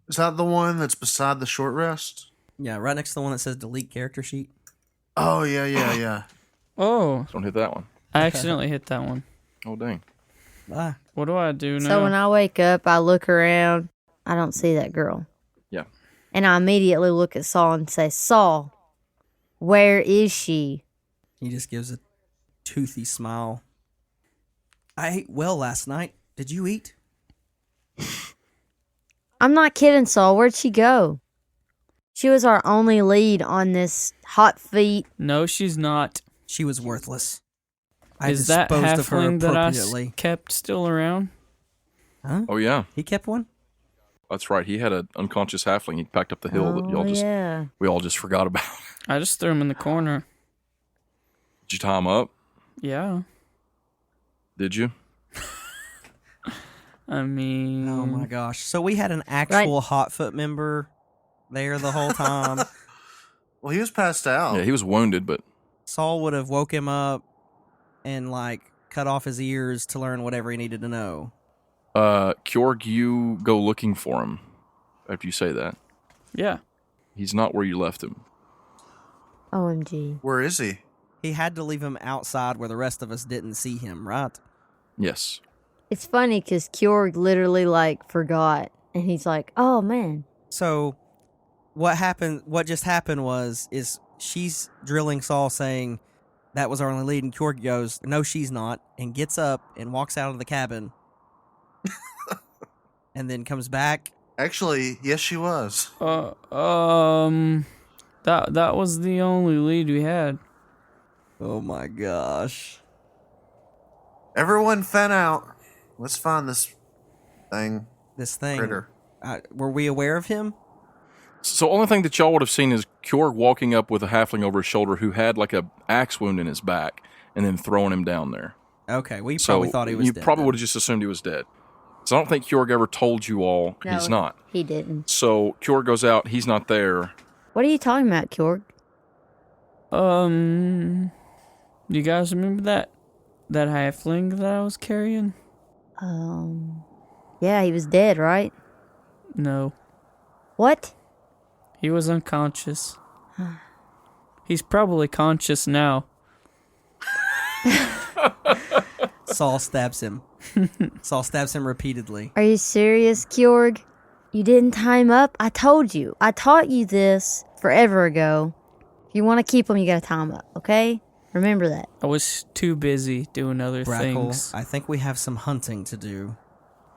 Is that the one that's beside the short rest? Yeah, right next to the one that says delete character sheet. Oh, yeah. Oh, Don't hit that one. I accidentally hit that one. Oh, dang. Ah, What do I do now? So when I wake up, I look around. I don't see that girl. Yeah. And I immediately look at Saul and say, Saul, where is she? he just gives a toothy smile. I ate well last night. Did you eat? I'm not kidding, Saul. Where'd she go? She was our only lead on this hot feet. No, she's not. She was worthless. I Is that disposed of her halfling that I appropriately. kept still around? Huh? Oh, yeah. He kept one? That's right. He had an unconscious halfling. He packed up the hill that y'all just yeah. we all just forgot about. I just threw him in the corner. Did you tie him up? Yeah. Did you? I mean... Oh my gosh. So we had an actual Hotfoot member there the whole time. Well, he was passed out. Yeah, he was wounded, but Saul would have woke him up and cut off his ears to learn whatever he needed to know. Kjorg, you go looking for him after you say that. Yeah. He's not where you left him. OMG. Where is he? He had to leave him outside where the rest of us didn't see him, right? Yes. It's funny because Kjorg literally forgot. And he's like, oh man. So what just happened is she's drilling Saul saying that was our only lead, and Kjorg goes, no, she's not, and gets up and walks out of the cabin. And then comes back. Actually, yes, she was. That was the only lead we had. Oh my gosh. Everyone fan out. Let's find this thing. This thing. Critter. Were we aware of him? So only thing that y'all would have seen is Kjorg walking up with a halfling over his shoulder who had a axe wound in his back and then throwing him down there. Okay, we probably thought he was you dead. You probably then. would have just assumed he was dead. So I don't think Kjorg ever told you all No, he's not. He didn't. So Kjorg goes out, he's not there. What are you talking about, Kjorg? Do you guys remember that halfling that I was carrying? Yeah, he was dead, right? No. What? He was unconscious. He's probably conscious now. Saul stabs him. Saul stabs him repeatedly. Are you serious, Kjorg? You didn't tie him up? I told you. I taught you this forever ago. If you want to keep him, you gotta tie him up, okay? Remember that. I was too busy doing other Brackle, things. I think we have some hunting to do.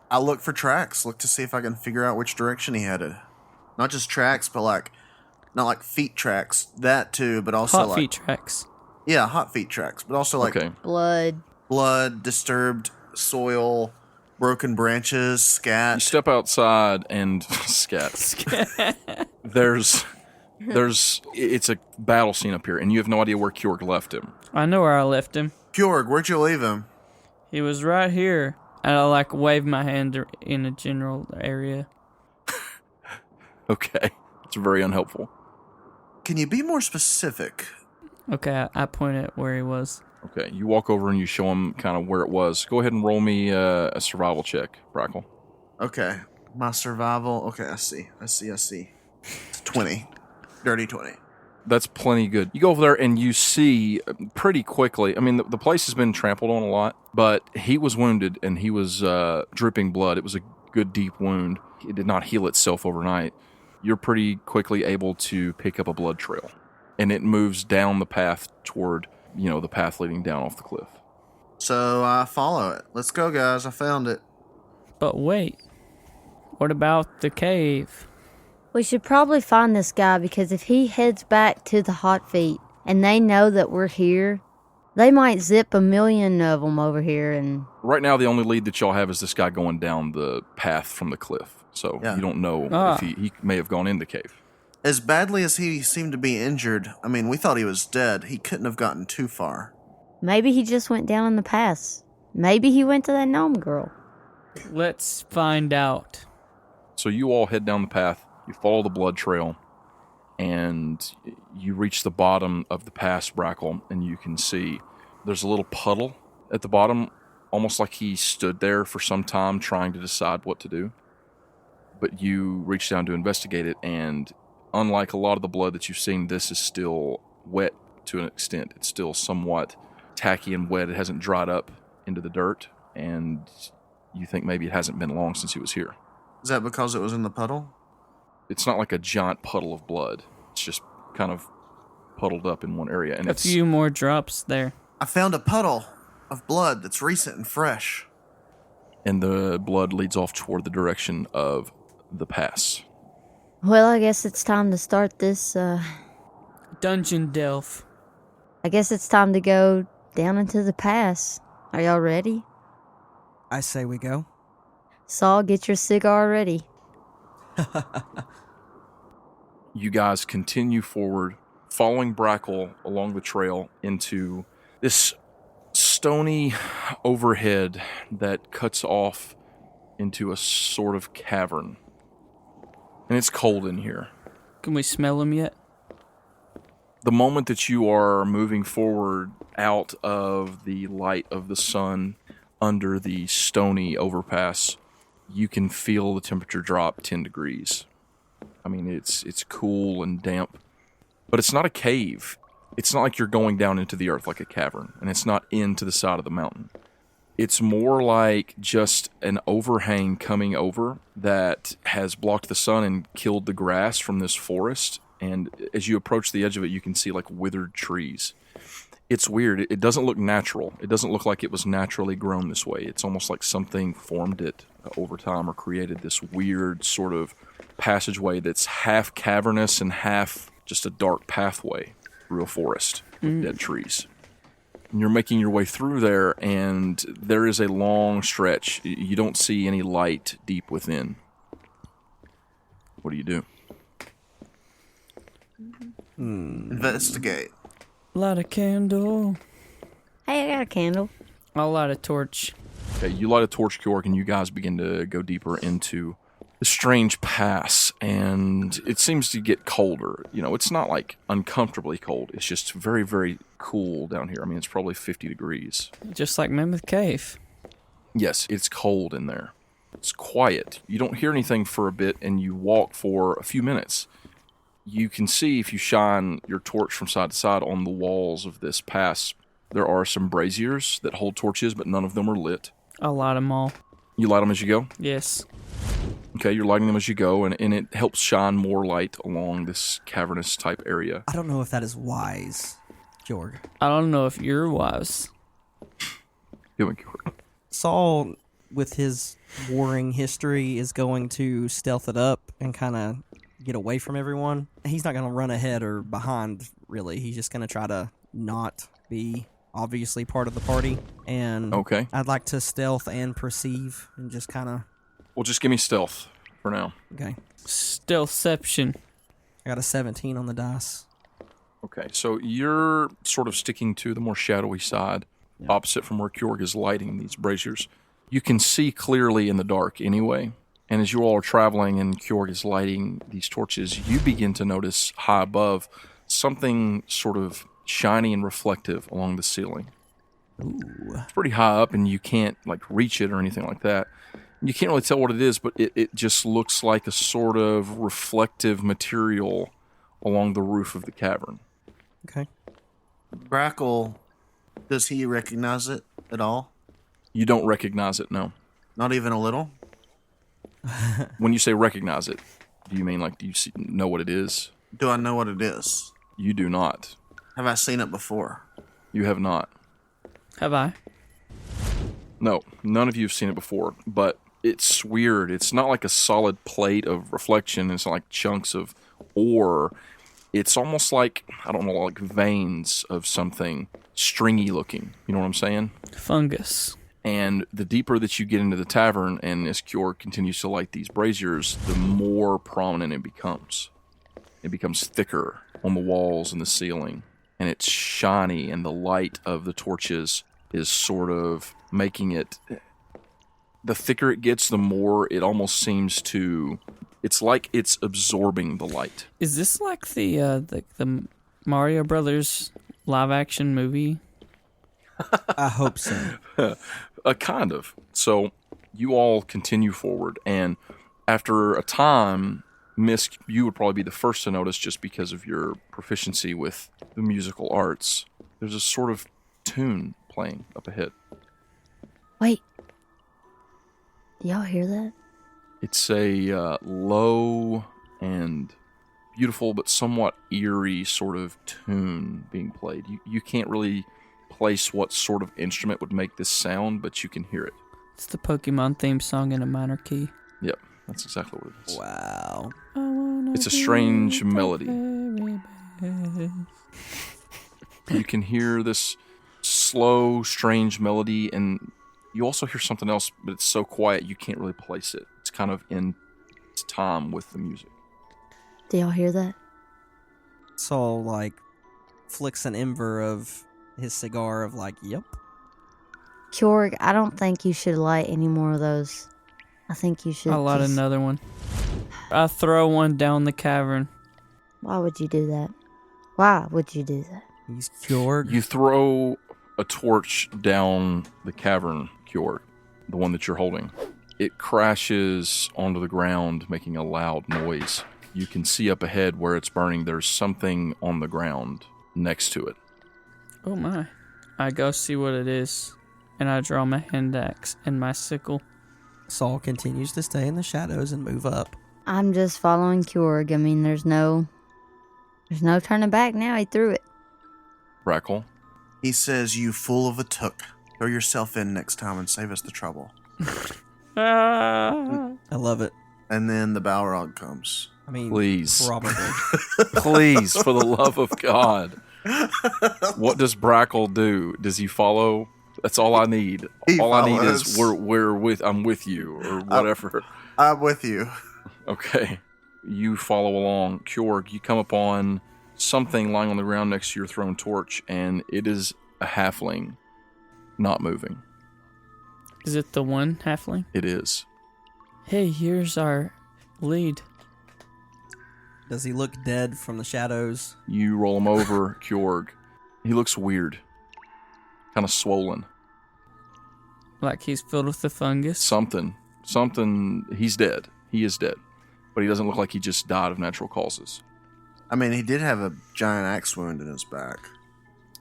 I look for tracks. Look to see if I can figure out which direction he headed. Not just tracks, but not feet tracks. That too, but also Hot feet tracks. Yeah, hot feet tracks, but also Okay. blood, disturbed soil, broken branches, You scat. step outside and scat. It's a battle scene up here, and you have no idea where Kjorg left him. I know where I left him. Kjorg, where'd you leave him? He was right here. And I wave my hand in a general area. Okay. It's very unhelpful. Can you be more specific? Okay, I point at where he was. Okay, you walk over and you show him kind of where it was. Go ahead and roll me a survival check, Brackle. Okay. My survival. Okay, I see. It's 20. Dirty 20. That's plenty good. You go over there and you see pretty quickly. I mean, the place has been trampled on a lot, but he was wounded and he was dripping blood. It was a good deep wound. It did not heal itself overnight. You're pretty quickly able to pick up a blood trail, and it moves down the path toward, the path leading down off the cliff. So I follow it. Let's go, guys. I found it. But wait, what about the cave? We should probably find this guy because if he heads back to the Hot Feet and they know that we're here, they might zip a million of them over here. And right now, the only lead that y'all have is this guy going down the path from the cliff. So you don't know if he may have gone in the cave. As badly as he seemed to be injured, I mean, we thought he was dead. He couldn't have gotten too far. Maybe he just went down in the pass. Maybe he went to that gnome girl. Let's find out. So you all head down the path. You follow the blood trail, and you reach the bottom of the pass, Brackle, and you can see there's a little puddle at the bottom, almost like he stood there for some time trying to decide what to do. But you reach down to investigate it, and unlike a lot of the blood that you've seen, this is still wet to an extent. It's still somewhat tacky and wet. It hasn't dried up into the dirt, and you think maybe it hasn't been long since he was here. Is that because it was in the puddle? It's not like a giant puddle of blood. It's just kind of puddled up in one area. And a few more drops there. I found a puddle of blood that's recent and fresh. And the blood leads off toward the direction of the pass. Well, I guess it's time to start this, dungeon delve. I guess it's time to go down into the pass. Are y'all ready? I say we go. Saul, get your cigar ready. You guys continue forward, following Brackle along the trail into this stony overhead that cuts off into a sort of cavern. And it's cold in here. Can we smell them yet? The moment that you are moving forward out of the light of the sun under the stony overpass, you can feel the temperature drop 10 degrees. I mean, it's cool and damp, but it's not a cave. It's not like you're going down into the earth like a cavern, and it's not into the side of the mountain. It's more like just an overhang coming over that has blocked the sun and killed the grass from this forest, and as you approach the edge of it, you can see like withered trees. It's weird. It doesn't look natural. It doesn't look like it was naturally grown this way. It's almost like something formed it over time or created this weird sort of passageway that's half cavernous and half just a dark pathway through a forest with dead trees. And you're making your way through there, and there is a long stretch. You don't see any light deep within. What do you do? Investigate. Light a candle. Hey, I got a candle. I'll light a torch. Okay, you light a torch, Georg, and you guys begin to go deeper into the strange pass, and it seems to get colder. It's not like uncomfortably cold. It's just very, very cool down here. I mean, it's probably 50 degrees. Just like Mammoth Cave. Yes, it's cold in there. It's quiet. You don't hear anything for a bit, and you walk for a few minutes. You can see, if you shine your torch from side to side on the walls of this pass, there are some braziers that hold torches, but none of them are lit. I'll light them all. You light them as you go? Yes. Okay, you're lighting them as you go, and it helps shine more light along this cavernous type area. I don't know if that is wise, Georg. I don't know if you're wise. Doing Georg. Saul, with his warring history, is going to stealth it up and kind of get away from everyone. He's not going to run ahead or behind, really. He's just going to try to not be obviously part of the party. And okay. I'd like to stealth and perceive and just kind of... Well, just give me stealth for now. Okay. Stealthception. I got a 17 on the dice. Okay, so you're sort of sticking to the more shadowy side, opposite from where Kjorg is lighting these braziers. You can see clearly in the dark anyway. And as you all are traveling and Kjorg is lighting these torches, you begin to notice high above something sort of shiny and reflective along the ceiling. Ooh. It's pretty high up and you can't reach it or anything like that. You can't really tell what it is, but it just looks like a sort of reflective material along the roof of the cavern. Okay. Brackle, does he recognize it at all? You don't recognize it, no. Not even a little? When you say recognize it, do you mean like do you know what it is? Do I know what it is? You do not. Have I seen it before? You have not. Have I? No, none of you have seen it before, but it's weird. It's not like a solid plate of reflection. It's not like chunks of ore. It's almost like, I don't know, like veins of something stringy looking. You know what I'm saying? Fungus. And the deeper that you get into the tavern and as Kjord continues to light these braziers, the more prominent it becomes. It becomes thicker on the walls and the ceiling. And it's shiny, and the light of the torches is sort of making it... The thicker it gets, the more it almost seems to... It's like it's absorbing the light. Is this like the Mario Brothers live action movie? I hope so. Kind of. So you all continue forward, and after a time, Mysk, you would probably be the first to notice just because of your proficiency with the musical arts. There's a sort of tune playing up ahead. Wait. Y'all hear that? It's a low and beautiful but somewhat eerie sort of tune being played. You can't really place what sort of instrument would make this sound, but you can hear it. It's the Pokemon theme song in a minor key. Yep, that's exactly what it is. Wow. It's a strange melody. You can hear this slow, strange melody, and you also hear something else, but it's so quiet you can't really place it. It's kind of in time with the music. Do y'all hear that? Saul, like, flicks an ember of his cigar of, like, yep. Kjord, I don't think you should light any more of those. I think you should I'll light just... another one. I throw one down the cavern. Why would you do that? Why would you do that? He's cured. You throw a torch down the cavern, Kjord, the one that you're holding. It crashes onto the ground, making a loud noise. You can see up ahead where it's burning, there's something on the ground next to it. Oh my. I go see what it is, and I draw my hand axe and my sickle. Saul continues to stay in the shadows and move up. I'm just following Kjord. I mean, there's no turning back now. He threw it. Brackle? He says, "You fool of a took. Throw yourself in next time and save us the trouble." Ah. I love it. And then the Balrog comes. I mean, Please. probably. Please, for the love of God. What does Brackle do? Does he follow? That's all I need. He all I need is follows. I'm with you, or whatever. I'm with you. Okay. You follow along. Kjord, you come upon something lying on the ground next to your thrown torch, and it is a halfling not moving. Is it the one halfling? It is. Hey, here's our lead. Does he look dead from the shadows? You roll him over, Kjord. He looks weird. Kind of swollen. Like he's filled with the fungus. Something. He's dead. He is dead. But he doesn't look like he just died of natural causes. I mean, he did have a giant axe wound in his back.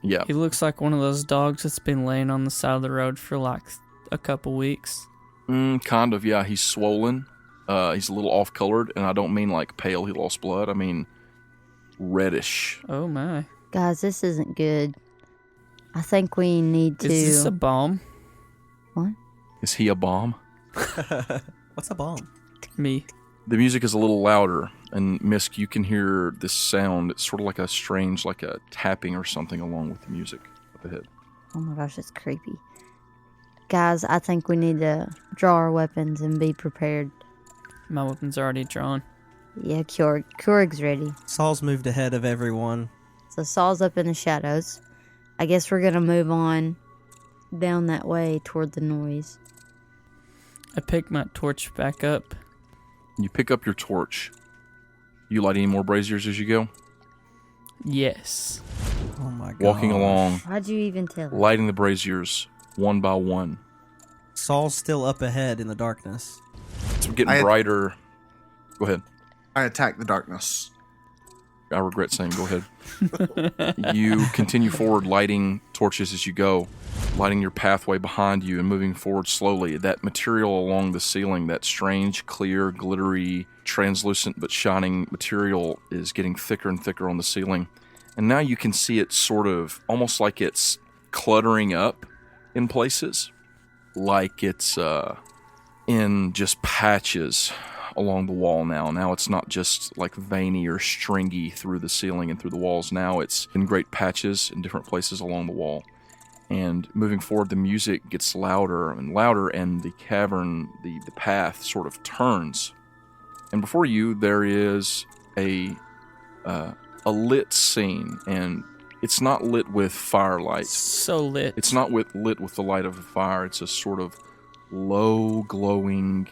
Yeah. He looks like one of those dogs that's been laying on the side of the road for like a couple weeks. Kind of, yeah. He's swollen. He's a little off-colored, and I don't mean like pale, he lost blood. I mean reddish. Oh my. Guys, this isn't good. I think we need to... Is this a bomb? What? Is he a bomb? What's a bomb? Me. The music is a little louder, and Mysk, you can hear this sound. It's sort of like a strange, like a tapping or something along with the music up ahead. Oh my gosh, it's creepy. Guys, I think we need to draw our weapons and be prepared. My weapon's already drawn. Yeah, Kjord's ready. Saul's moved ahead of everyone. So Saul's up in the shadows. I guess we're going to move on down that way toward the noise. I pick my torch back up. You pick up your torch. You light any more braziers as you go? Yes. Oh my god. Walking along, How'd you even tell us? lighting the braziers one by one. Saul's still up ahead in the darkness. It's getting brighter. Go ahead. I attack the darkness. I regret saying go ahead. You continue forward, lighting torches as you go, lighting your pathway behind you and moving forward slowly. That material along the ceiling, that strange, clear, glittery, translucent but shining material is getting thicker and thicker on the ceiling. And now you can see it sort of almost like it's cluttering up in places, like it's in just patches along the wall now. Now it's not just like veiny or stringy through the ceiling and through the walls. Now it's in great patches in different places along the wall. And moving forward, the music gets louder and louder, and the cavern, the path sort of turns. And before you, there is a lit scene, and it's not lit with firelight. So lit. It's not lit with the light of a fire. It's a sort of low glowing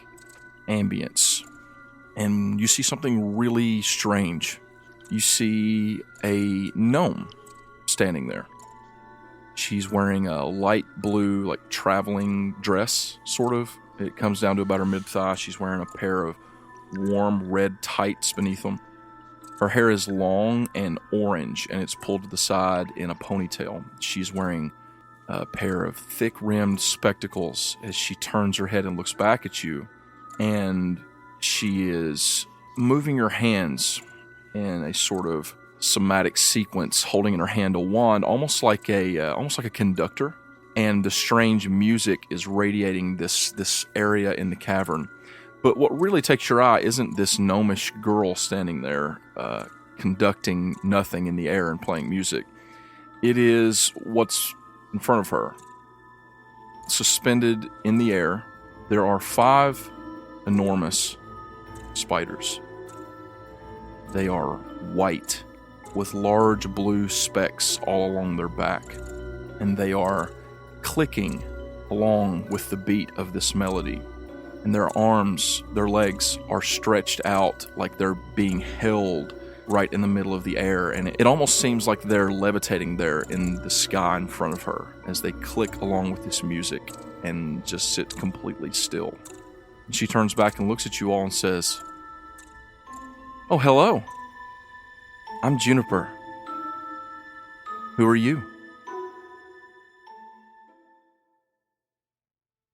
ambience. And you see something really strange. You see a gnome standing there. She's wearing a light blue, like traveling dress, sort of. It comes down to about her mid-thigh. She's wearing a pair of warm red tights beneath them. Her hair is long and orange, and it's pulled to the side in a ponytail. She's wearing a pair of thick-rimmed spectacles as she turns her head and looks back at you. And she is moving her hands in a sort of somatic sequence, holding in her hand a wand, almost like a conductor. And the strange music is radiating this area in the cavern. But what really takes your eye isn't this gnomish girl standing there conducting nothing in the air and playing music. It is what's in front of her. Suspended in the air, there are 5 enormous spiders. They are white with large blue specks all along their back, and they are clicking along with the beat of this melody. And their arms, their legs are stretched out like they're being held right in the middle of the air, and it almost seems like they're levitating there in the sky in front of her as they click along with this music and just sit completely still. And she turns back and looks at you all and says, "Oh, hello. I'm Juniper. Who are you?"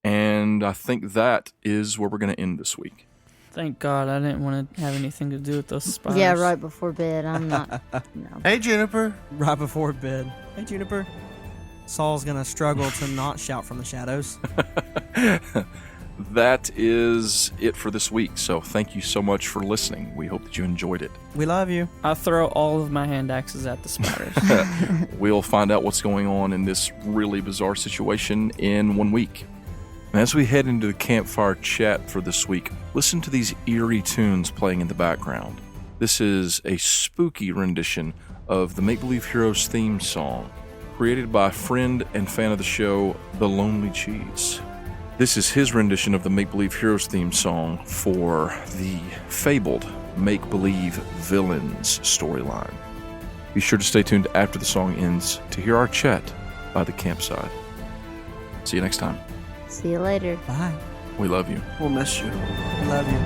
And I think that is where we're going to end this week. Thank God I didn't want to have anything to do with those spiders. Yeah, right before bed. I'm not. No. Hey, Juniper. Right before bed. Hey, Juniper. Saul's going to struggle to not shout from the shadows. That is it for this week. So thank you so much for listening. We hope that you enjoyed it. We love you. I throw all of my hand axes at the spiders. We'll find out what's going on in this really bizarre situation in 1 week. And as we head into the campfire chat for this week, listen to these eerie tunes playing in the background. This is a spooky rendition of the Make Believe Heroes theme song, created by a friend and fan of the show, The Lonely Cheese. This is his rendition of the Make Believe Heroes theme song for the fabled Make Believe Villains storyline. Be sure to stay tuned after the song ends to hear our chat by the campsite. See you next time. See you later. Bye. We love you. We'll miss you. We love you.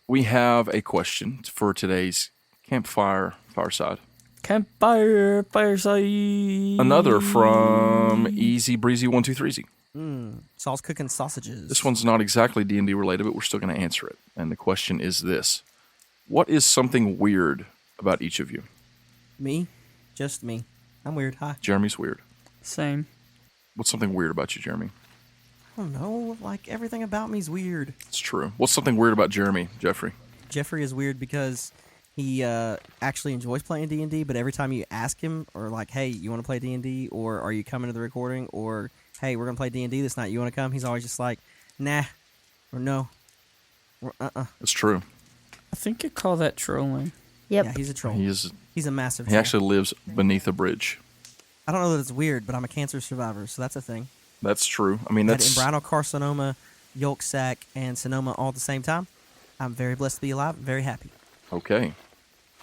we have a question for today's campfire fireside. Campfire, fireside. Another from Easy Breezy 123Z. Saul's cooking sausages. This one's not exactly D&D related, but we're still going to answer it. And the question is this. What is something weird about each of you? Me? Just me. I'm weird. Hi. Jeremy's weird. Same. What's something weird about you, Jeremy? I don't know. Like, everything about me's weird. It's true. What's something weird about Jeremy, Jeffrey? Jeffrey is weird because he actually enjoys playing D&D, but every time you ask him, or like, hey, you want to play D&D, or are you coming to the recording, or hey, we're going to play D&D this night, you want to come? He's always just like, nah, or no, or It's true. I think you call that trolling. Yep. Yeah, he's a troll. He's a massive He troll. actually lives beneath a bridge. I don't know that it's weird, but I'm a cancer survivor, so that's a thing. That's true. I mean, I had that's... embryonal carcinoma, yolk sac, and sonoma all at the same time. I'm very blessed to be alive, very happy. Okay.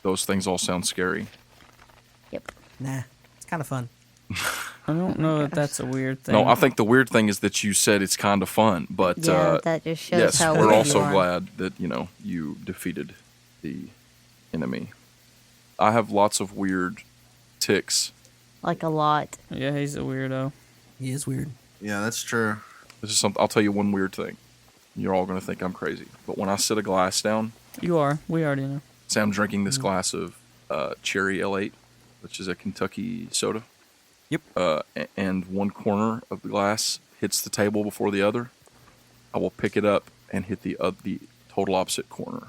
Those things all sound scary. Yep. Nah, it's kind of fun. I don't know that that's a weird thing. No, I think the weird thing is that you said it's kind of fun, but Yeah, that just shows yes, how we're weird also you are. glad that, you defeated the enemy. I have lots of weird tics. Like a lot. Yeah, he's a weirdo. He is weird. Yeah, that's true. This is something. I'll tell you one weird thing. You're all going to think I'm crazy, but when I sit a glass down, You are. We already know. say I'm drinking this glass of Cherry L8, which is a Kentucky soda. Yep. And one corner of the glass hits the table before the other, I will pick it up and hit the total opposite corner,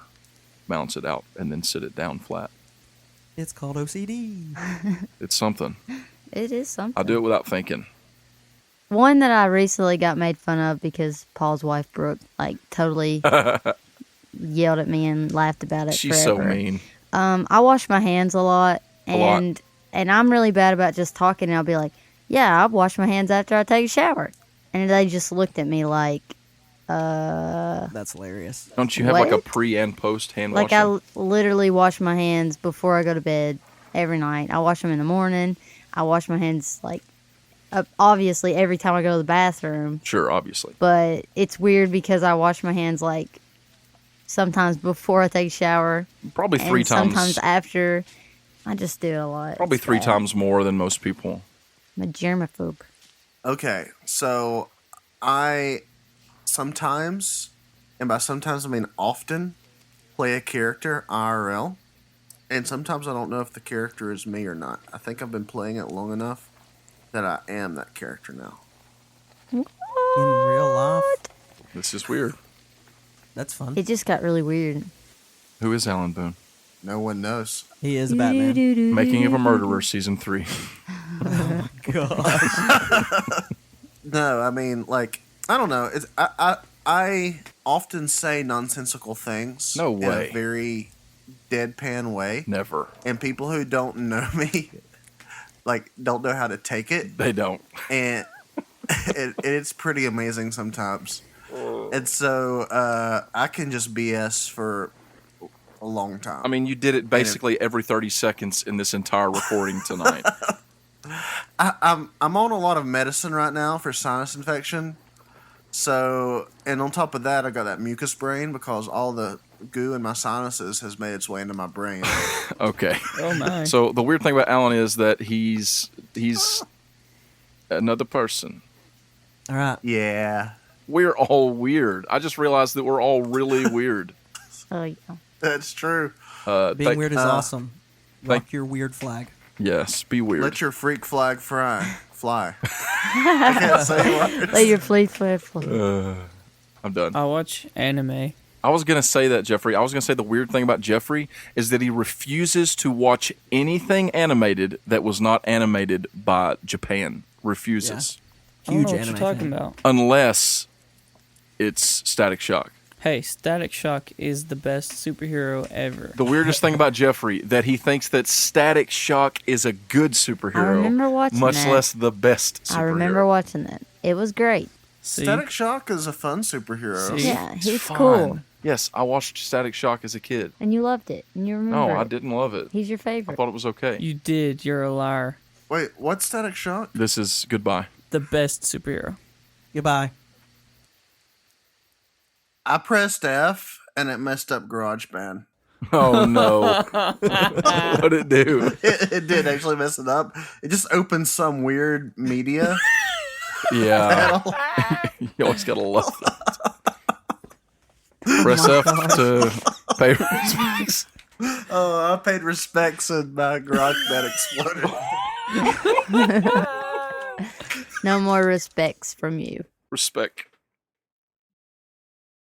balance it out, and then sit it down flat. It's called OCD. It's something. It is something. I do it without thinking. One that I recently got made fun of because Paul's wife, Brooke, totally yelled at me and laughed about it She's forever. so mean. I wash my hands a lot, A lot. and I'm really bad about just talking, and I'll be like, yeah, I wash my hands after I take a shower. And they just looked at me like, That's hilarious. Don't you have like a What? pre and post hand like washing? I literally wash my hands before I go to bed every night. I wash them in the morning. I wash my hands, obviously every time I go to the bathroom. Sure, obviously. But it's weird because I wash my hands, sometimes before I take a shower. Probably And three times. sometimes after. I just do it a lot. Probably It's three bad. times more than most people. I'm a germaphobe. Okay, so I sometimes, and by sometimes I mean often, play a character IRL, and sometimes I don't know if the character is me or not. I think I've been playing it long enough that I am that character now. In real life, This is weird. that's fun. It just got really weird. Who is Alan Boone? No one knows. He is a Batman. Making of a Murderer, Season 3. No, I mean, I don't know. I often say nonsensical things. No In way. a very deadpan way, Never. and people who don't know me, don't know how to take it. They don't. And it's pretty amazing sometimes. And so I can just BS for a long time. I mean, you did it basically every 30 seconds in this entire recording tonight. I'm on a lot of medicine right now for sinus infection. So, and on top of that, I got that mucus brain because all the goo in my sinuses has made its way into my brain. Okay. Oh my. So the weird thing about Alan is that he's another person. All right. Yeah, We're all weird. I just realized that we're all really weird. Oh, yeah. that's true. Being weird is awesome. thank- Rock your weird flag. Yes, be weird. Let your freak flag fly. I can't say words. Let your fleet fly. I'm done. I watch anime. I was going to say that, Jeffrey. I was going to say the weird thing about Jeffrey is that he refuses to watch anything animated that was not animated by Japan. Refuses. I don't Huge know what anime you're talking fan. about. Unless it's Static Shock. Hey, Static Shock is the best superhero ever. The weirdest thing about Jeffrey, that he thinks that Static Shock is a good superhero. I remember watching much that. less the best superhero. I remember watching that. It was great. See? Static Shock is a fun superhero. See? Yeah, It's he's fun. cool. Yes, I watched Static Shock as a kid. And you loved it. And you remember No, I it. didn't love it. He's your I favorite. thought it was okay. You did. You're a liar. Wait, what's Static Shock? This is goodbye. The best superhero. Goodbye. I pressed F and it messed up GarageBand. Oh no! What'd it do? It did actually mess it up. It just opened some weird media. Yeah, you always gotta love that. Press F to pay respects. Oh, I paid respects and my GarageBand exploded. No more respects from you. Respect.